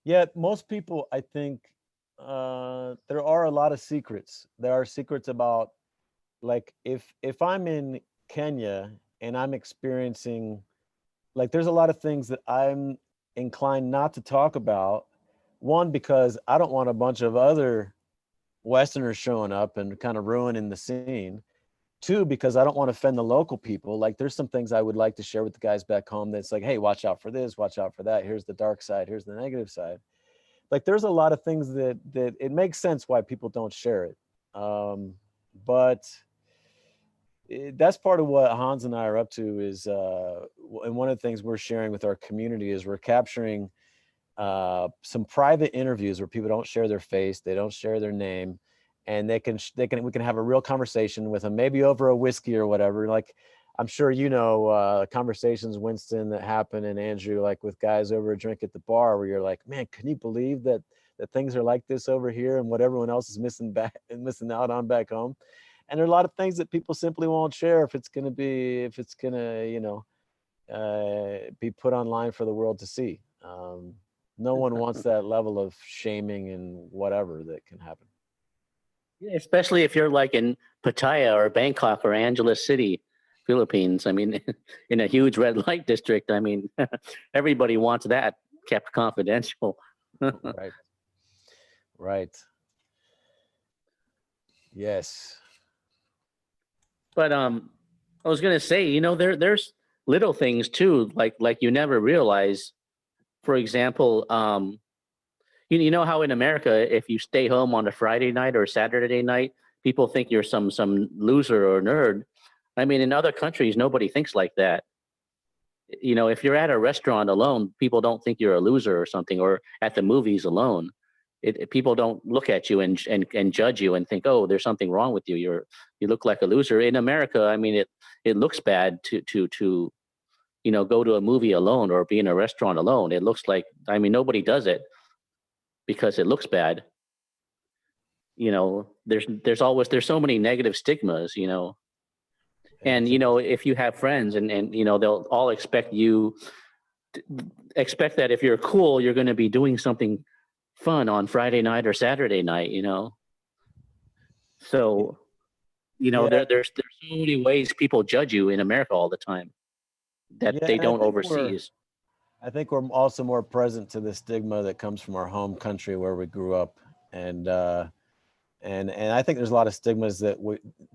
Speaker 2: Yeah, most people, I think, there are a lot of secrets. There are secrets about, like, if I'm in Kenya and I'm experiencing, like, there's a lot of things that I'm inclined not to talk about. One, because I don't want a bunch of other Westerners showing up and kind of ruining the scene. Two, because I don't want to offend the local people. Like, there's some things I would like to share with the guys back home that's like, hey, watch out for this, watch out for that. Here's the dark side, here's the negative side. Like, there's a lot of things that it makes sense why people don't share it. But that's part of what Hans and I are up to is, and one of the things we're sharing with our community is we're capturing some private interviews where people don't share their face, they don't share their name, and we can have a real conversation with them, maybe over a whiskey or whatever. Like, I'm sure conversations, Winston, that happen, and Andrew, like with guys over a drink at the bar, where you're like, man, can you believe that things are like this over here, and what everyone else is missing out on back home? And there are a lot of things that people simply won't share if it's gonna be put online for the world to see. No one wants that level of shaming and whatever that can happen.
Speaker 4: Yeah, especially if you're like in Pattaya or Bangkok or Angeles City, Philippines. I mean, in a huge red light district. I mean, everybody wants that kept confidential.
Speaker 2: Right. Right. Yes.
Speaker 4: But I was gonna say, there's little things too, like you never realize. For example, you know how in America, if you stay home on a Friday night or Saturday night, people think you're some loser or nerd. I mean, in other countries, nobody thinks like that. If you're at a restaurant alone, people don't think you're a loser or something, or at the movies alone. People don't look at you and judge you and think, oh, there's something wrong with you. You look like a loser. In America, I mean, it looks bad to go to a movie alone or be in a restaurant alone. It looks like, I mean, nobody does it because it looks bad. There's so many negative stigmas. And if you have friends and they'll all expect that if you're cool, you're going to be doing something fun on Friday night or Saturday night. So
Speaker 2: Yeah.
Speaker 4: there's so many ways people judge you in America all the time that
Speaker 2: Yeah,
Speaker 4: they
Speaker 2: and
Speaker 4: don't overseas.
Speaker 2: I think we're also more present to the stigma that comes from our home country where we grew up, and I think there's a lot of stigmas that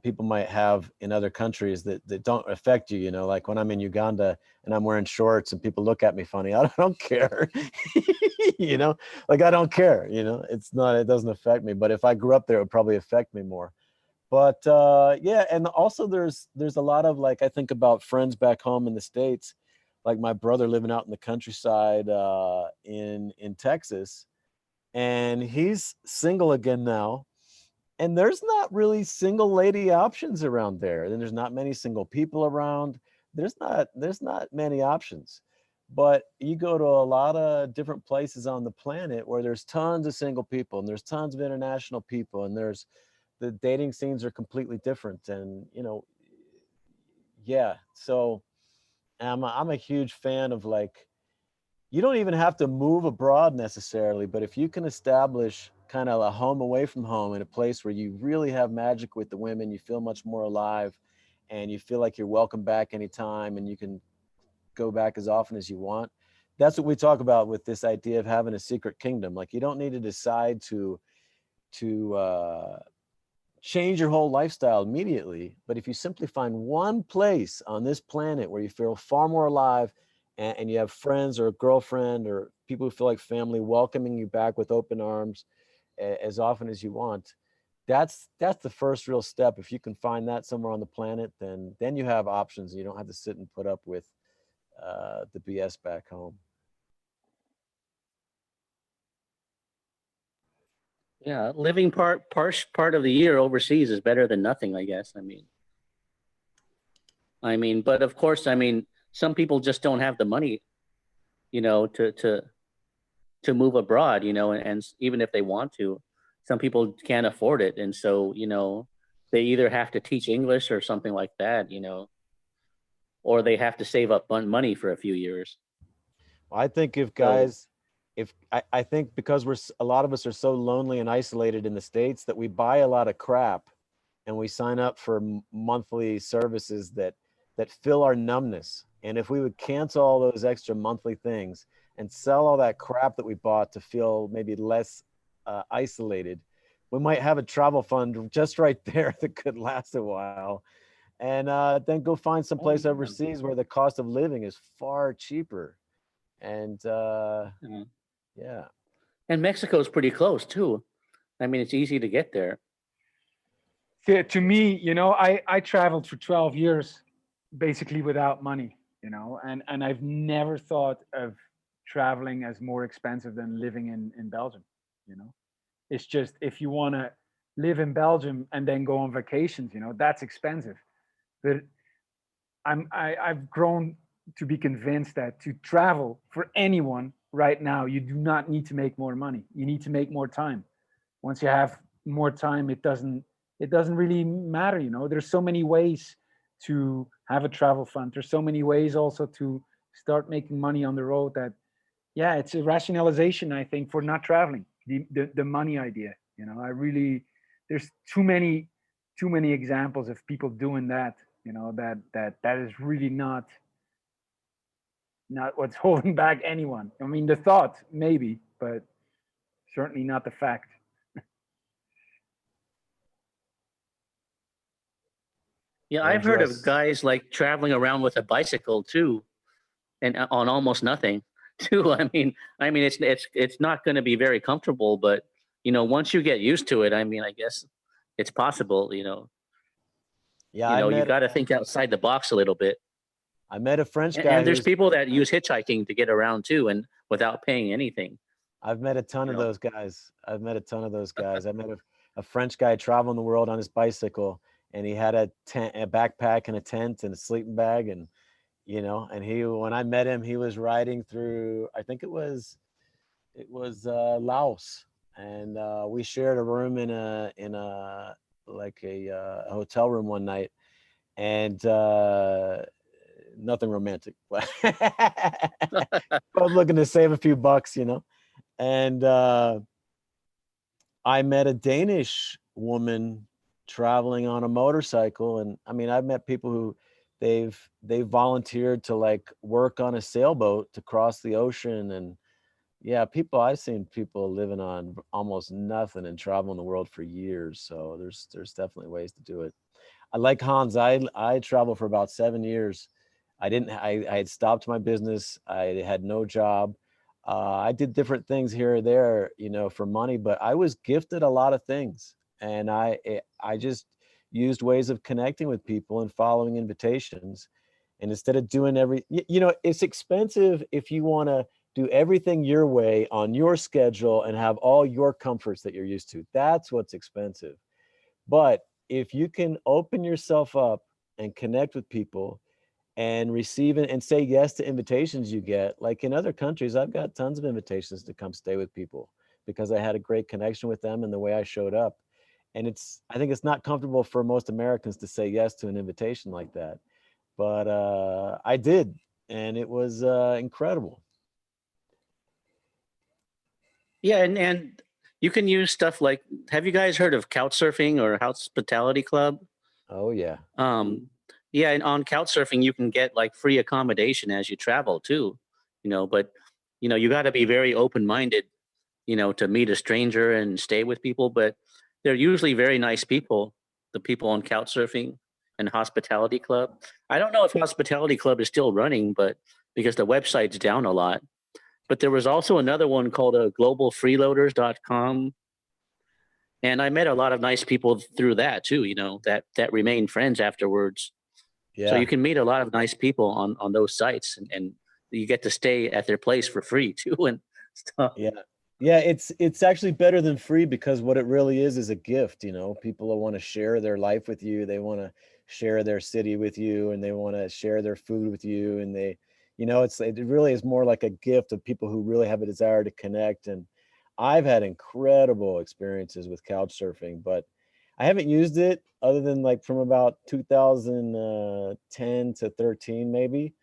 Speaker 2: people might have in other countries that don't affect you. Like when I'm in Uganda and I'm wearing shorts and people look at me funny, I don't care. Like I don't care. It doesn't affect me. But if I grew up there, it would probably affect me more. But yeah, and also there's a lot of, like, I think about friends back home in the States, like my brother living out in the countryside in Texas, and he's single again now. And there's not really single lady options around there. And there's not many single people around. There's not many options. But you go to a lot of different places on the planet where there's tons of single people and there's tons of international people, and the dating scenes are completely different. And yeah. So I'm a huge fan of, like, you don't even have to move abroad necessarily, but if you can establish kind of a home away from home in a place where you really have magic with the women, you feel much more alive, and you feel like you're welcome back anytime, and you can go back as often as you want. That's what we talk about with this idea of having a secret kingdom. Like, you don't need to decide to change your whole lifestyle immediately, but if you simply find one place on this planet where you feel far more alive, and you have friends or a girlfriend or people who feel like family welcoming you back with open arms as often as you want, that's the first real step. If you can find that somewhere on the planet, then you have options. You don't have to sit and put up with the BS back home.
Speaker 4: Yeah, living part of the year overseas is better than nothing, I guess. But of course, some people just don't have the money, to move abroad, and even if they want to, some people can't afford it, and so they either have to teach English or something like that, or they have to save up money for a few years.
Speaker 2: I think if guys, if I think because a lot of us are so lonely and isolated in the States that we buy a lot of crap, and we sign up for monthly services that fill our numbness. And if we would cancel all those extra monthly things and sell all that crap that we bought to feel maybe less isolated, we might have a travel fund just right there that could last a while. And then go find some place overseas where the cost of living is far cheaper. And yeah.
Speaker 4: And Mexico's pretty close too. It's easy to get there.
Speaker 3: to me, you know, I traveled for 12 years basically without money, you know, and I've never thought of traveling as more expensive than living in Belgium, you know. It's just if you want to live in Belgium and then go on vacations, you know, that's expensive. But I've grown to be convinced that to travel for anyone right now, you do not need to make more money. You need to make more time. Once you have more time, it doesn't really matter, you know. There's so many ways to have a travel fund. There's so many ways also to start making money on the road that, yeah, it's a rationalization, I think, for not traveling. The money idea, you know, I really, there's too many examples of people doing that, you know, that is really not what's holding back anyone. I mean, the thought maybe, but certainly not the fact.
Speaker 4: Yeah, I've heard of
Speaker 2: Andres,
Speaker 4: guys like traveling around with a bicycle too, and on almost nothing too. I mean, it's not going to be very comfortable, but once you get used to it, I guess it's possible.
Speaker 2: yeah,
Speaker 4: You got to think outside the box a little bit.
Speaker 2: I met a French
Speaker 4: And,
Speaker 2: guy
Speaker 4: and there's
Speaker 2: who's,
Speaker 4: people that use hitchhiking to get around too, and without paying anything.
Speaker 2: I've met a ton
Speaker 4: You
Speaker 2: of
Speaker 4: know,
Speaker 2: those guys. I've met a ton of those guys. I met a French guy traveling the world on his bicycle, and he had a tent, a backpack and a tent and a sleeping bag. And, and when I met him, he was riding through, I think it was Laos. And we shared a room in a like a hotel room one night. And nothing romantic, but both looking to save a few bucks, and I met a Danish woman traveling on a motorcycle. And I mean, I've met people who they've volunteered to like work on a sailboat to cross the ocean. And yeah, I've seen people living on almost nothing and traveling the world for years. So there's definitely ways to do it. I like Hans. I traveled for about 7 years. I had stopped my business. I had no job. I did different things here or there, for money, but I was gifted a lot of things. And I just used ways of connecting with people and following invitations. And instead of doing it's expensive if you want to do everything your way on your schedule and have all your comforts that you're used to. That's what's expensive. But if you can open yourself up and connect with people and receive and say yes to invitations you get, like in other countries, I've got tons of invitations to come stay with people because I had a great connection with them and the way I showed up. And I think it's not comfortable for most Americans to say yes to an invitation like that. But I did, and it was incredible.
Speaker 4: yeah, and you can use stuff like. Have you guys heard of Couchsurfing or Hospitality Club?
Speaker 2: Oh, yeah.
Speaker 4: Yeah, and on Couchsurfing you can get like free accommodation as you travel too. But you got to be very open-minded, to meet a stranger and stay with people. But they're usually very nice people. The people on Couchsurfing and Hospitality Club. I don't know if Hospitality Club is still running, but because the website's down a lot. But there was also another one called globalfreeloaders.com. And I met a lot of nice people through that too, that remained friends afterwards. So
Speaker 2: Yeah.
Speaker 4: you can meet a lot of nice people on those sites, and you get to stay at their place for free too and stuff.
Speaker 2: Yeah. Yeah, it's actually better than free because what it really is a gift, People want to share their life with you. They want to share their city with you, and they want to share their food with you. And it really is more like a gift of people who really have a desire to connect. And I've had incredible experiences with couch surfing, but I haven't used it other than like from about 2010 to 13, maybe.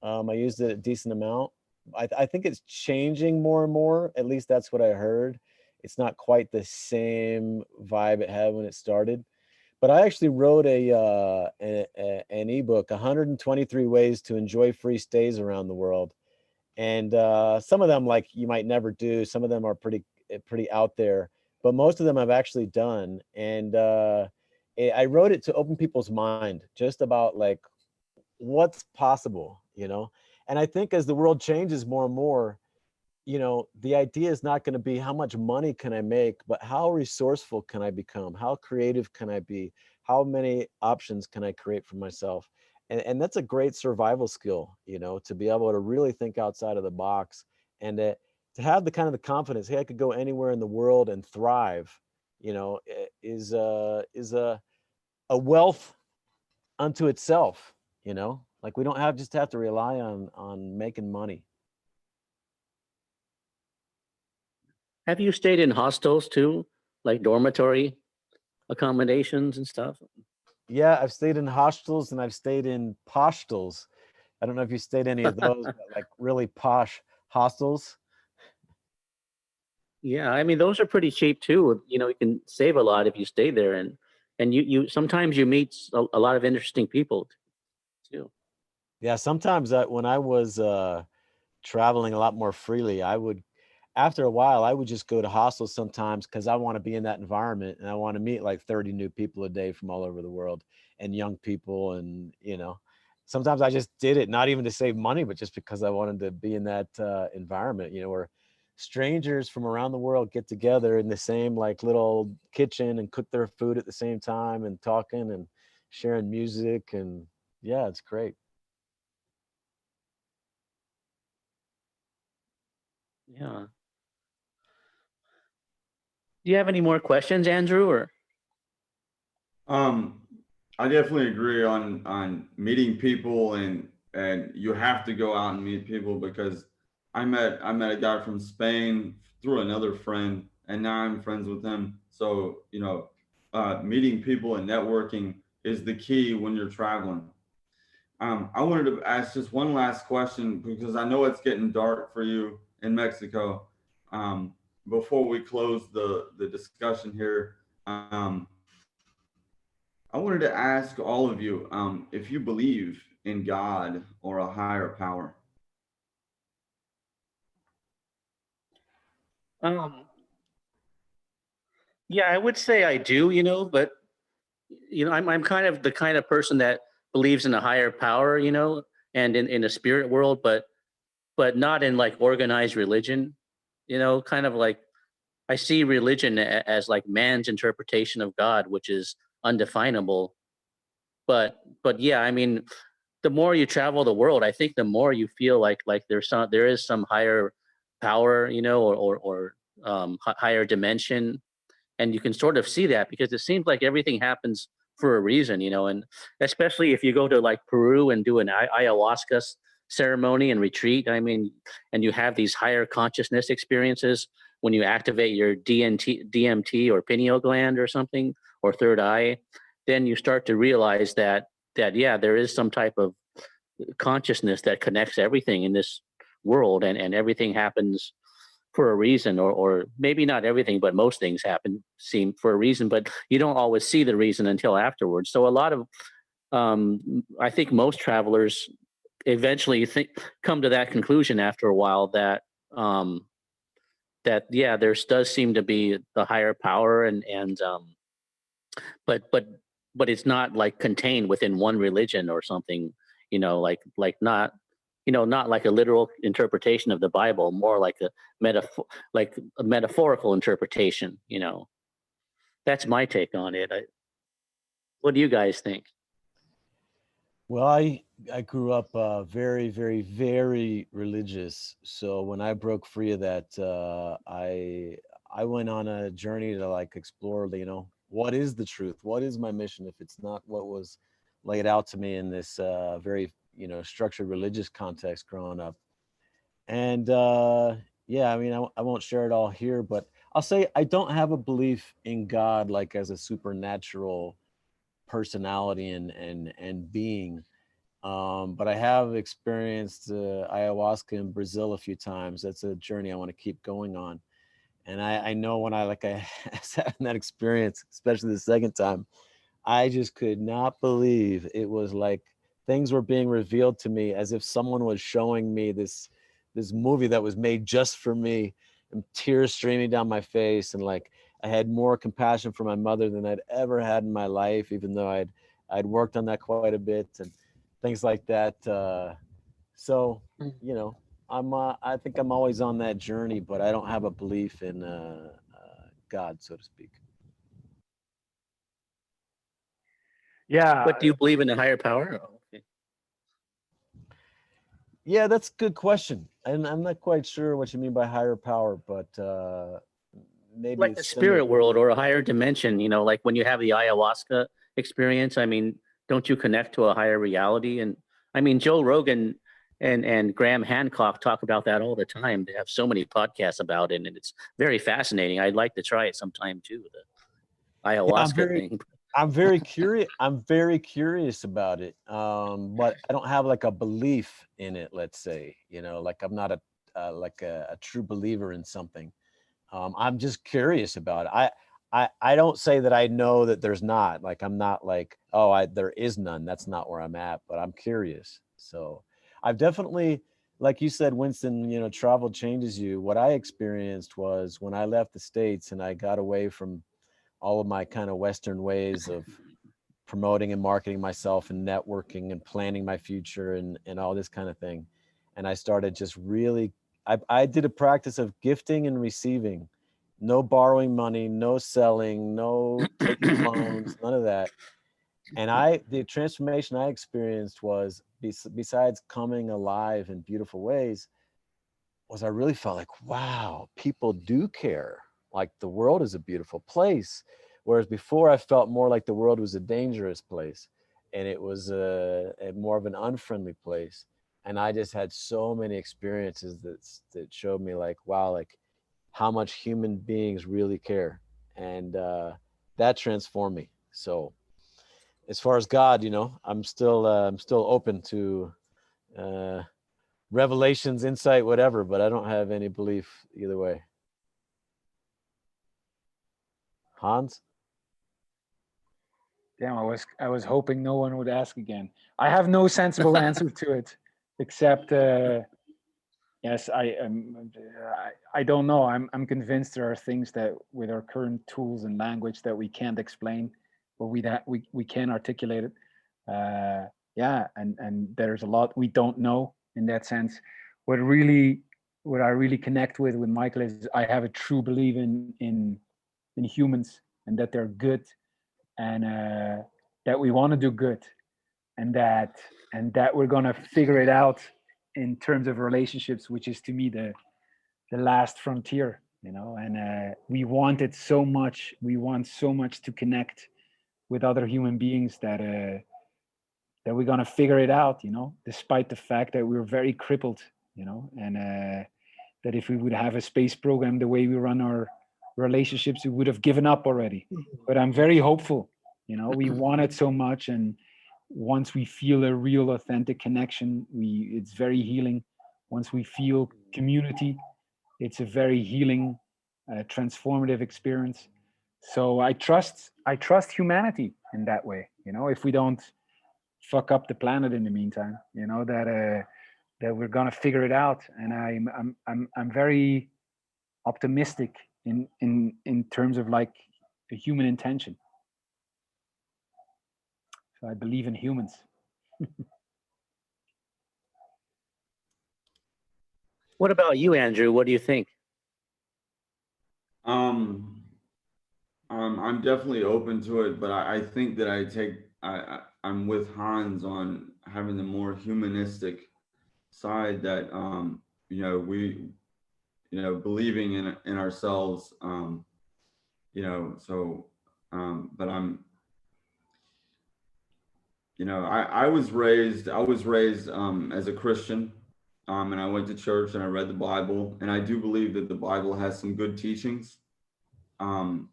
Speaker 2: I used it a decent amount. I think it's changing more and more. At least that's what I heard. It's not quite the same vibe it had when it started. But I actually wrote an ebook, 123 ways to enjoy free stays around the world. And some of them, like, you might never do. Some of them are pretty out there, but most of them I've actually done. And I wrote it to open people's mind just about like what's possible, And I think as the world changes more and more, the idea is not going to be how much money can I make, but how resourceful can I become? How creative can I be? How many options can I create for myself? And that's a great survival skill, to be able to really think outside of the box, and to have the kind of the confidence, hey, I could go anywhere in the world and thrive, is a wealth unto itself, like we don't have to rely on making money.
Speaker 4: Have you stayed in hostels too, like dormitory accommodations and stuff?
Speaker 2: Yeah, I've stayed in hostels and I've stayed in poshtels. I don't know if you stayed any of those, but like really posh hostels.
Speaker 4: Yeah, I mean those are pretty cheap too. You can save a lot if you stay there, and you sometimes you meet a lot of interesting people too.
Speaker 2: Yeah, sometimes when I was traveling a lot more freely, after a while, I would just go to hostels sometimes because I want to be in that environment and I want to meet like 30 new people a day from all over the world, and young people. And, sometimes I just did it, not even to save money, but just because I wanted to be in that environment, where strangers from around the world get together in the same like little kitchen and cook their food at the same time and talking and sharing music. And yeah, it's great.
Speaker 4: Yeah. Do you have any more questions, Andrew? Or
Speaker 1: Um, I definitely agree on meeting people, and you have to go out and meet people, because I met a guy from Spain through another friend, and now I'm friends with him. So meeting people and networking is the key when you're traveling. I wanted to ask just one last question, because I know it's getting dark for you in Mexico. Um, Before we close the discussion here, I wanted to ask all of you if you believe in God or a higher power.
Speaker 4: um, yeah, I would say I do. But I'm kind of the kind of person that believes in a higher power. And in a spirit world, but not in like organized religion. Kind of like I see religion as like man's interpretation of God, which is undefinable. But yeah, I mean, the more you travel the world, I think the more you feel like there is some higher power, or higher dimension, and you can sort of see that because it seems like everything happens for a reason, and especially if you go to like Peru and do an ayahuasca ceremony and retreat, I mean, and you have these higher consciousness experiences when you activate your DMT or pineal gland or something, or third eye, then you start to realize that yeah, there is some type of consciousness that connects everything in this world, and everything happens for a reason, or maybe not everything, but most things seem for a reason, but you don't always see the reason until afterwards. So a lot of I think most travelers eventually come to that conclusion after a while, um, that yeah, there does seem to be the higher power, and but it's not like contained within one religion or something, like not not like a literal interpretation of the Bible, more like a metaphorical interpretation. That's my take on it. What do you guys think?
Speaker 2: Well, I grew up very, very, very religious. So when I broke free of that, I went on a journey to like explore, what is the truth? What is my mission if it's not what was laid out to me in this very, structured religious context growing up. And yeah, I mean, I won't share it all here, but I'll say I don't have a belief in God like as a supernatural personality and being. But I have experienced ayahuasca in Brazil a few times. That's a journey I want to keep going on. And I know when I sat in that experience, especially the second time, I just could not believe it was like things were being revealed to me as if someone was showing me this movie that was made just for me, and tears streaming down my face. And like I had more compassion for my mother than I'd ever had in my life, even though I'd worked on that quite a bit and things like that. So,
Speaker 4: Mm.
Speaker 2: I think I'm always on that journey, but I don't have a belief in God, so to speak.
Speaker 3: Yeah,
Speaker 4: But do you believe in a higher power? Oh, okay.
Speaker 2: Yeah, that's a good question. And I'm not quite sure what you mean by higher power, but maybe
Speaker 4: Like the
Speaker 2: it's similar.
Speaker 4: spirit world or a higher dimension, like when you have the ayahuasca experience, I mean, don't you connect to a higher reality? And I mean, Joe Rogan and Graham Hancock talk about that all the time. They have so many podcasts about it, and it's very fascinating. I'd like to try it sometime too, the
Speaker 2: Yeah,
Speaker 4: ayahuasca thing.
Speaker 2: I'm very curious. I'm very curious about it, but I don't have like a belief in it. Let's say, like I'm not like a true believer in something. I'm just curious about it. I don't say that I know that there's not. Like I'm not like, oh, there is none. That's not where I'm at. But I'm curious. So I've definitely, like you said, Winston. Travel changes you. What I experienced was when I left the States and I got away from all of my kind of Western ways of promoting and marketing myself and networking and planning my future and all this kind of thing. And I started just really, I did a practice of gifting and receiving, no borrowing money, no selling, no taking loans, none of that. And the transformation I experienced was, besides coming alive in beautiful ways, was I really felt like, wow, people do care. Like the world is a beautiful place. Whereas before I felt more like the world was a dangerous place and it was a more of an unfriendly place. And I just had so many experiences that showed me like, wow, like how much human beings really care. And that transformed me. So as far as God, I'm still open to uh, revelations, insight, whatever, but I don't have any belief either way. Hans?
Speaker 3: damn, I was hoping no one would ask again. I have no sensible answer to it, except yes, I don't know. I'm convinced there are things that with our current tools and language that we can't explain, or we can't articulate it. Yeah, and there's a lot we don't know in that sense. What really, what I really connect with Michael is I have a true belief in humans and that they're good, and that we want to do good, and that we're gonna figure it out in terms of relationships, which is to me the last frontier, and we want it so much. We want so much to connect with other human beings that we're gonna figure it out, despite the fact that we're very crippled, and that if we would have a space program the way we run our relationships, we would have given up already. But I'm very hopeful. We want it so much, and once we feel a real authentic connection, it's very healing. Once we feel community, it's a very healing, transformative experience. So I trust humanity in that way. If we don't fuck up the planet in the meantime, that we're gonna figure it out. And I'm very optimistic in terms of like the human intention. So I believe in humans.
Speaker 4: What about you, Andrew? What do you think?
Speaker 1: Um, I'm definitely open to it, but I think that I'm with Hans on having the more humanistic side that we believing in ourselves, so but I was raised as a Christian, and I went to church and I read the Bible, and I do believe that the Bible has some good teachings, um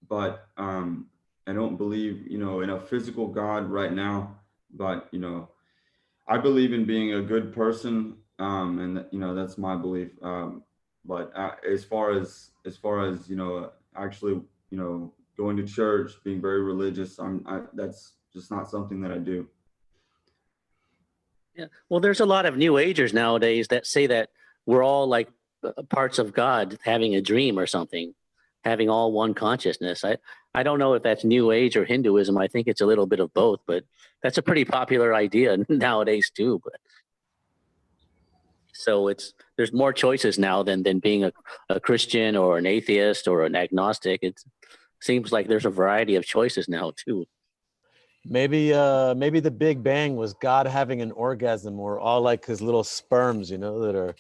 Speaker 1: but I don't believe in a physical God right now, but I believe in being a good person, and that's my belief. But as far as actually going to church, being very religious, that's just not something that I do.
Speaker 4: Yeah. Well, there's a lot of New Agers nowadays that say that we're all like parts of God having a dream or something, having all one consciousness. I don't know if that's New Age or Hinduism. I think it's a little bit of both, but that's a pretty popular idea nowadays too. But So there's more choices now than being a Christian or an atheist or an agnostic. It seems like there's a variety of choices now too.
Speaker 2: Maybe the Big Bang was God having an orgasm, or all like his little sperms, you know, that are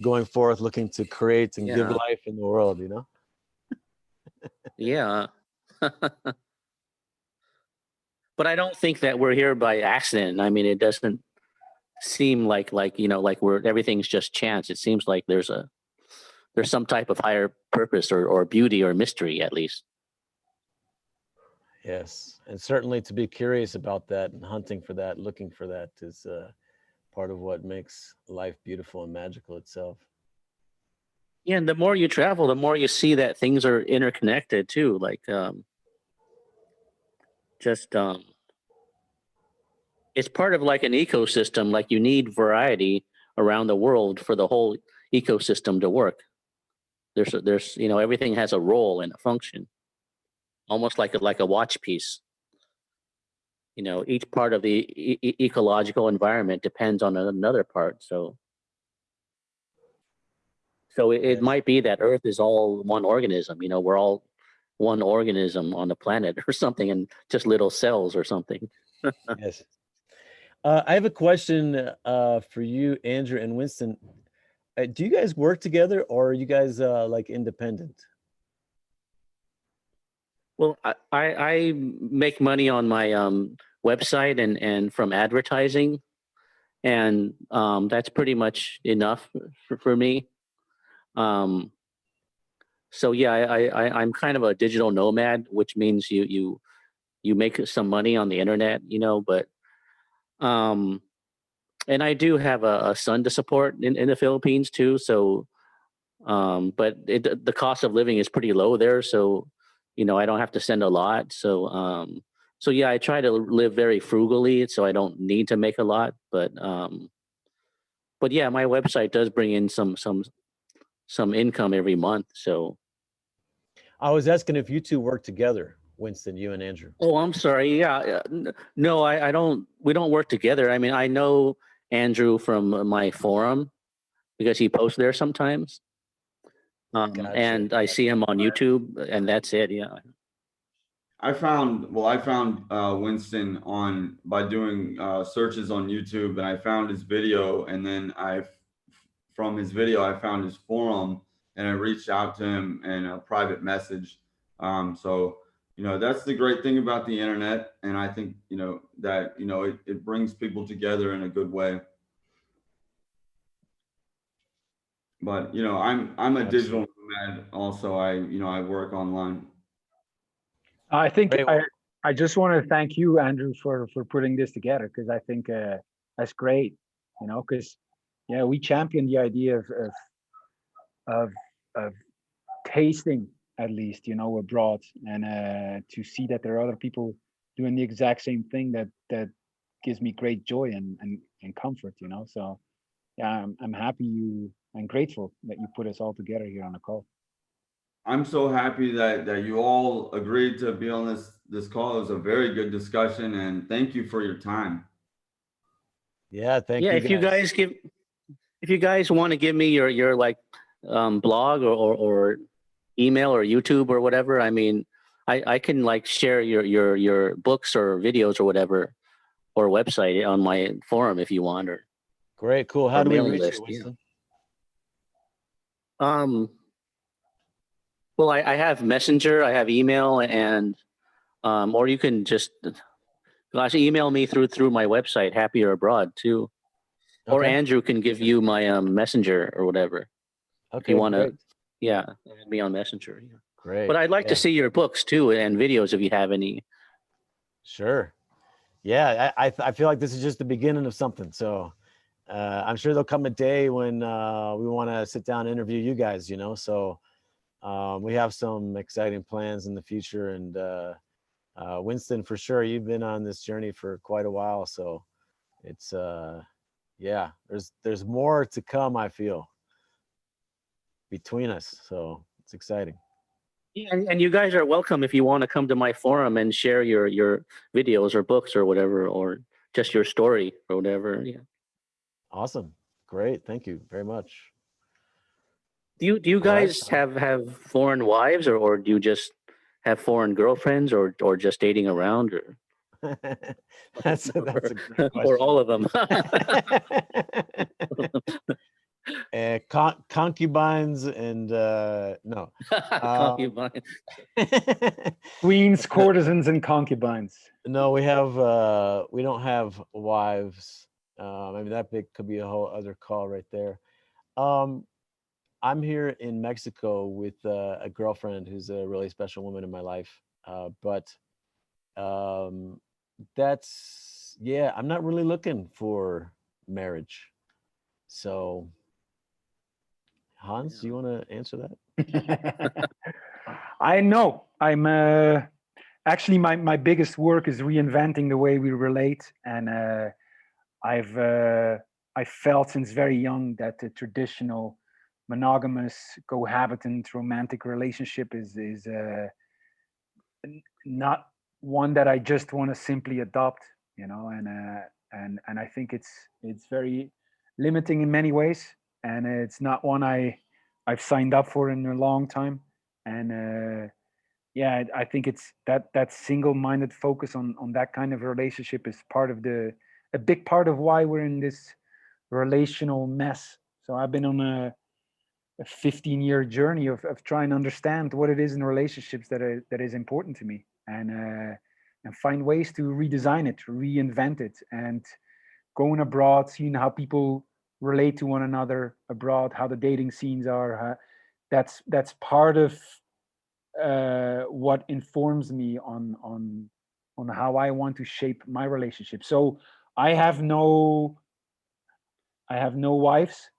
Speaker 2: going forth looking to create and give
Speaker 4: Yeah.
Speaker 2: life in the world, you know?
Speaker 4: Yeah. But I don't think that we're here by accident. I mean, it doesn't seem like everything's just chance. It seems like there's some type of higher purpose or beauty or mystery at least.
Speaker 2: Yes. And certainly to be curious about that and hunting for that, looking for that is part of what makes life beautiful and magical itself.
Speaker 4: Yeah, and the more you travel, the more you see that things are interconnected too. Like it's part of like an ecosystem. Like you need variety around the world for the whole ecosystem to work. There's everything has a role and a function, almost like a watch piece. Each part of the ecological environment depends on another part. So it
Speaker 2: Yes.
Speaker 4: might be that Earth is all one organism. We're all one organism on the planet or something, and just little cells or something.
Speaker 2: Yes. I have a question for you, Andrew and Winston. Do you guys work together, or are you guys like independent?
Speaker 4: Well, I make money on my website and from advertising, and that's pretty much enough for me. So yeah, I'm kind of a digital nomad, which means you make some money on the internet, but and I do have a son to support in the Philippines too. So but the cost of living is pretty low there, so I don't have to send a lot. So yeah, I try to live very frugally, so I don't need to make a lot. But yeah, my website does bring in some income every month. So
Speaker 2: I was asking if you two work together, Winston, you and Andrew.
Speaker 4: oh, I'm sorry. Yeah, no, I don't. We don't work together. I mean, I know Andrew from my forum because he posts there sometimes.
Speaker 2: Gotcha.
Speaker 4: And I see him on YouTube, and that's it. Yeah.
Speaker 1: I found Winston on by doing searches on YouTube, and I found his video, and then from his video I found his forum, and I reached out to him in a private message. So that's the great thing about the internet, and I think that it brings people together in a good way. But I'm a digital nomad also. I work online.
Speaker 3: I think
Speaker 2: Great.
Speaker 3: I just want to thank you, Andrew, for putting this together, because I think that's great. Because we champion the idea of tasting, at least abroad, and to see that there are other people doing the exact same thing that gives me great joy and comfort. So yeah, I'm happy and grateful that you put us all together here on the call.
Speaker 1: I'm so happy that you all agreed to be on this call. It was a very good discussion, and thank you for your time.
Speaker 2: Yeah, thank you.
Speaker 4: Yeah, if you guys want to give me your like blog or email or YouTube or whatever, I mean, I can like share your books or videos or whatever or website on my forum if you want. Or
Speaker 2: great, cool. How do we
Speaker 4: mailing
Speaker 2: reach
Speaker 4: list,
Speaker 2: you, Winston?
Speaker 4: Well, I have Messenger, I have email, and or you can just email me through my website, Happier Abroad too. Or
Speaker 2: Okay.
Speaker 4: Andrew can give you my Messenger or whatever.
Speaker 2: Okay,
Speaker 4: If you want to,
Speaker 2: great.
Speaker 4: yeah, add me on Messenger. Yeah.
Speaker 2: Great.
Speaker 4: But I'd like to see your books too and videos if you have any.
Speaker 2: Sure. Yeah, I feel like this is just the beginning of something. So I'm sure there'll come a day when we want to sit down and interview you guys, So we have some exciting plans in the future. And Winston, for sure, you've been on this journey for quite a while. So it's, yeah, there's more to come, I feel, between us. So it's exciting.
Speaker 4: Yeah, and you guys are welcome if you want to come to my forum and share your videos or books or whatever, or just your story or whatever. Yeah.
Speaker 2: Awesome. Great. Thank you very much.
Speaker 4: Do you
Speaker 2: All right.
Speaker 4: guys have foreign wives, or do you just have foreign girlfriends, or just dating around, or
Speaker 2: That's a great
Speaker 4: or
Speaker 2: question.
Speaker 4: all of them?
Speaker 2: Concubines and no.
Speaker 4: Concubine.
Speaker 3: Queens, courtesans, and concubines.
Speaker 2: No, we don't have wives. I mean, could be a whole other call right there. I'm here in Mexico with a girlfriend who's a really special woman in my life. But I'm not really looking for marriage. So, Hans, do you want to answer that?
Speaker 3: I know. I'm actually my biggest work is reinventing the way we relate, and I felt since very young that the traditional monogamous cohabitant romantic relationship is not one that I just want to simply adopt, and I think it's very limiting in many ways, and it's not one I've signed up for in a long time, and yeah, I think it's that single-minded focus on that kind of relationship is a big part of why we're in this relational mess. So I've been on a 15-year journey of trying to understand what it is in relationships that is important to me, and find ways to redesign it, reinvent it, and going abroad, seeing how people relate to one another abroad, how the dating scenes are. That's part of what informs me on how I want to shape my relationship. So I have no wives.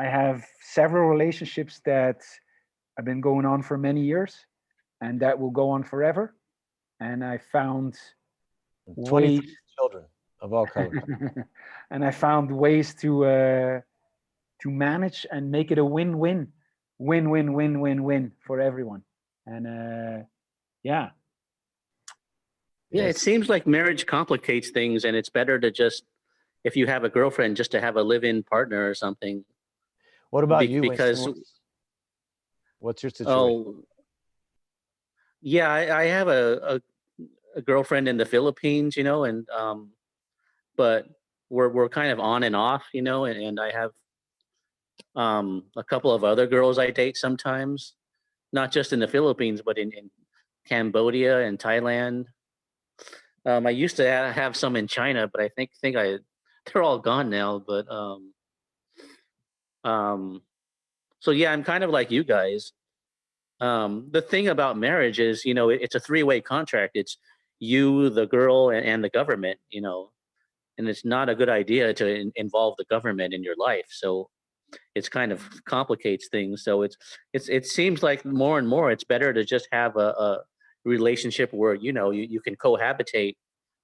Speaker 3: I have several relationships that have been going on for many years, and that will go on forever. And I found
Speaker 2: 23
Speaker 3: ways,
Speaker 2: children of all colors.
Speaker 3: and I found ways to manage and make it a win-win for everyone. And yeah,
Speaker 4: Yeah, it
Speaker 2: Yes.
Speaker 4: seems like marriage complicates things, and it's better to just, if you have a girlfriend, just to have a live-in partner or something.
Speaker 2: What about you, Winston?
Speaker 4: Because
Speaker 2: What's your situation?
Speaker 4: oh yeah, I have a girlfriend in the Philippines, and but we're kind of on and off, and I have a couple of other girls I date sometimes, not just in the Philippines, but in Cambodia and Thailand. I used to have some in China, but I think they're all gone now. But um, so yeah, I'm kind of like you guys. The thing about marriage is, it's a three-way contract. It's you, the girl, and the government. And it's not a good idea to involve the government in your life. So it's kind of complicates things. So it seems like more and more it's better to just have a relationship where you can cohabitate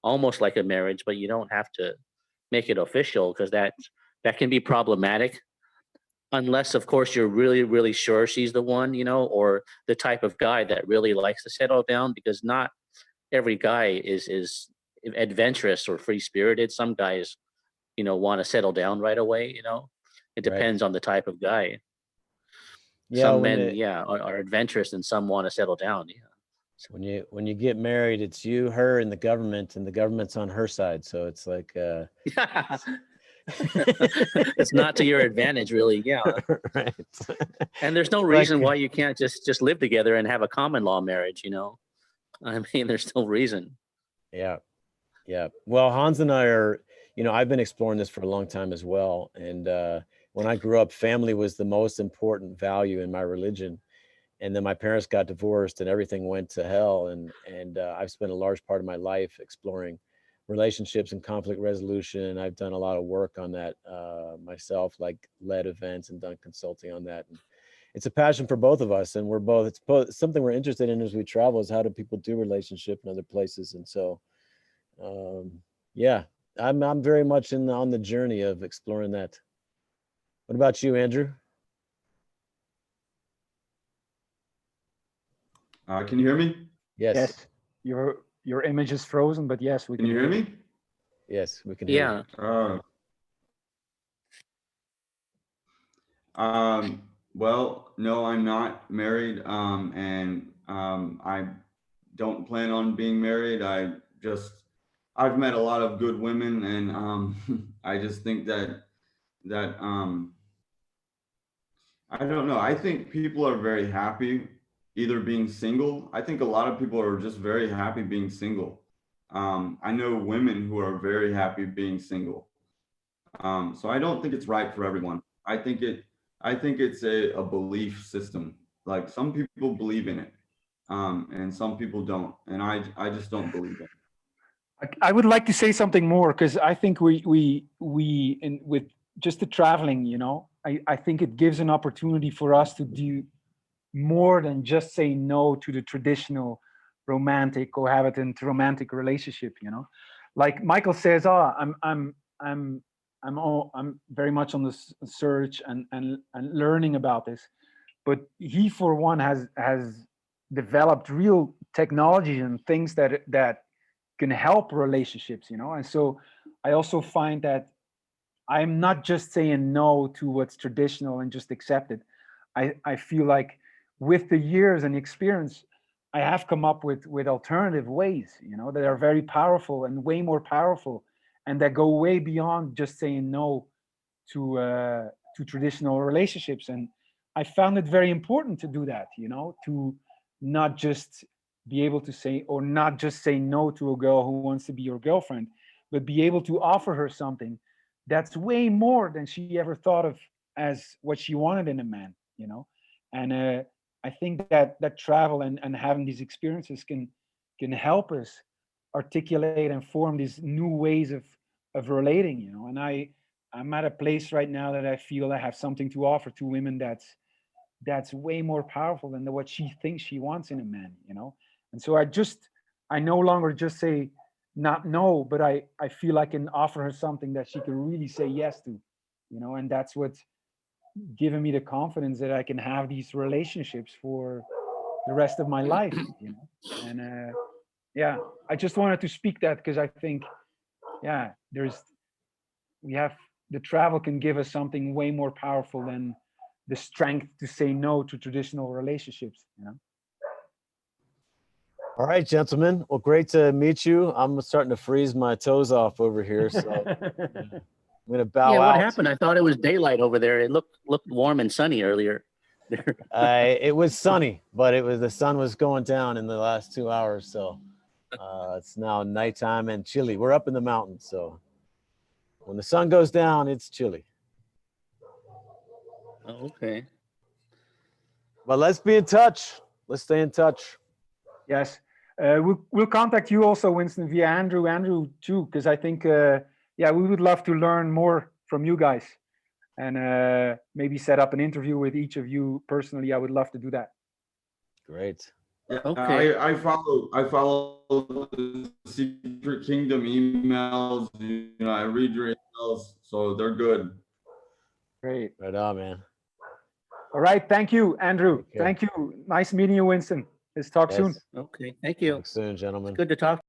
Speaker 4: almost like a marriage, but you don't have to make it official, because that can be problematic, unless of course you're really really sure she's the one, or the type of guy that really likes to settle down, because not every guy is adventurous or free spirited. Some guys want to settle down right away. It
Speaker 2: Right.
Speaker 4: depends on the type of guy.
Speaker 2: Yeah,
Speaker 4: Some men are adventurous, and some want to settle down.
Speaker 2: when you get married, it's you, her, and the government's on her side. So it's like
Speaker 4: It's not to your advantage, really. Yeah.
Speaker 2: right.
Speaker 4: And there's no reason why you can't just live together and have a common law marriage. I mean, there's no reason.
Speaker 2: Yeah. Yeah. Well, Hans and I are, I've been exploring this for a long time as well. And when I grew up, family was the most important value in my religion. And then my parents got divorced and everything went to hell. And I've spent a large part of my life exploring relationships and conflict resolution. I've done a lot of work on that myself, like led events and done consulting on that. And it's a passion for both of us. And it's something we're interested in as we travel, is how do people do relationship in other places. And so, yeah, I'm very much on the journey of exploring that. What about you, Andrew?
Speaker 1: Can you hear me?
Speaker 2: Yes.
Speaker 3: Your image is frozen, but yes, we
Speaker 1: Can
Speaker 3: can
Speaker 1: you hear me?
Speaker 2: Yes, we can hear
Speaker 4: Yeah.
Speaker 2: you.
Speaker 1: Well, no, I'm not married, and I don't plan on being married. I've met a lot of good women, and I just think that I don't know. I think people are very happy either being single. I think a lot of people are just very happy being single. I know women who are very happy being single. So I don't think it's right for everyone. I think it's a belief system. Like some people believe in it, and some people don't. And I just don't believe it.
Speaker 3: I would like to say something more because I think we in with just the traveling, you know, I think it gives an opportunity for us to do more than just say no to the traditional romantic cohabitant romantic relationship, you know. Like Michael says, oh, I'm very much on the search and learning about this, but he for one has developed real technology and things that can help relationships, you know. And so I also find that I'm not just saying no to what's traditional and just accept it. I feel like with the years and experience, I have come up with alternative ways, you know, that are very powerful and way more powerful, and that go way beyond just saying no to traditional relationships. And I found it very important to do that, you know, to not just be able to say, or not just say no to a girl who wants to be your girlfriend, but be able to offer her something that's way more than she ever thought of as what she wanted in a man, you know. And I think that travel and having these experiences can help us articulate and form these new ways of relating, you know. And I'm at a place right now that I feel I have something to offer to women that's way more powerful than what she thinks she wants in a man, you know. And so I no longer just say not no, but I feel I can offer her something that she can really say yes to, you know. And that's what's given me the confidence that I can have these relationships for the rest of my life, you know. And yeah, I just wanted to speak that because I think, yeah, we have the travel can give us something way more powerful than the strength to say no to traditional relationships, you know.
Speaker 2: All right, gentlemen. Well, great to meet you. I'm starting to freeze my toes off over here, so I'm gonna bow
Speaker 4: Yeah, what
Speaker 2: out.
Speaker 4: happened? I thought it was daylight over there. It looked warm and sunny earlier.
Speaker 2: It was sunny, but the sun was going down in the last 2 hours, so it's now nighttime and chilly. We're up in the mountains, so when the sun goes down, it's chilly.
Speaker 4: Oh, okay.
Speaker 2: But let's be in touch. Let's stay in touch.
Speaker 3: Yes, we'll contact you also, Winston, via Andrew too, because I think yeah, we would love to learn more from you guys, and maybe set up an interview with each of you personally. I would love to do that.
Speaker 2: Great.
Speaker 1: Yeah,
Speaker 4: Okay.
Speaker 1: I follow the Secret Kingdom emails. You know, I read your emails, so they're good.
Speaker 3: Great.
Speaker 2: Right on, man.
Speaker 3: All right. Thank you, Andrew.
Speaker 2: Take care.
Speaker 3: Thank you. Nice meeting you, Winston. Let's talk soon.
Speaker 2: Yes.
Speaker 4: Okay. Thank you.
Speaker 2: Talk soon, gentlemen.
Speaker 4: Good to talk.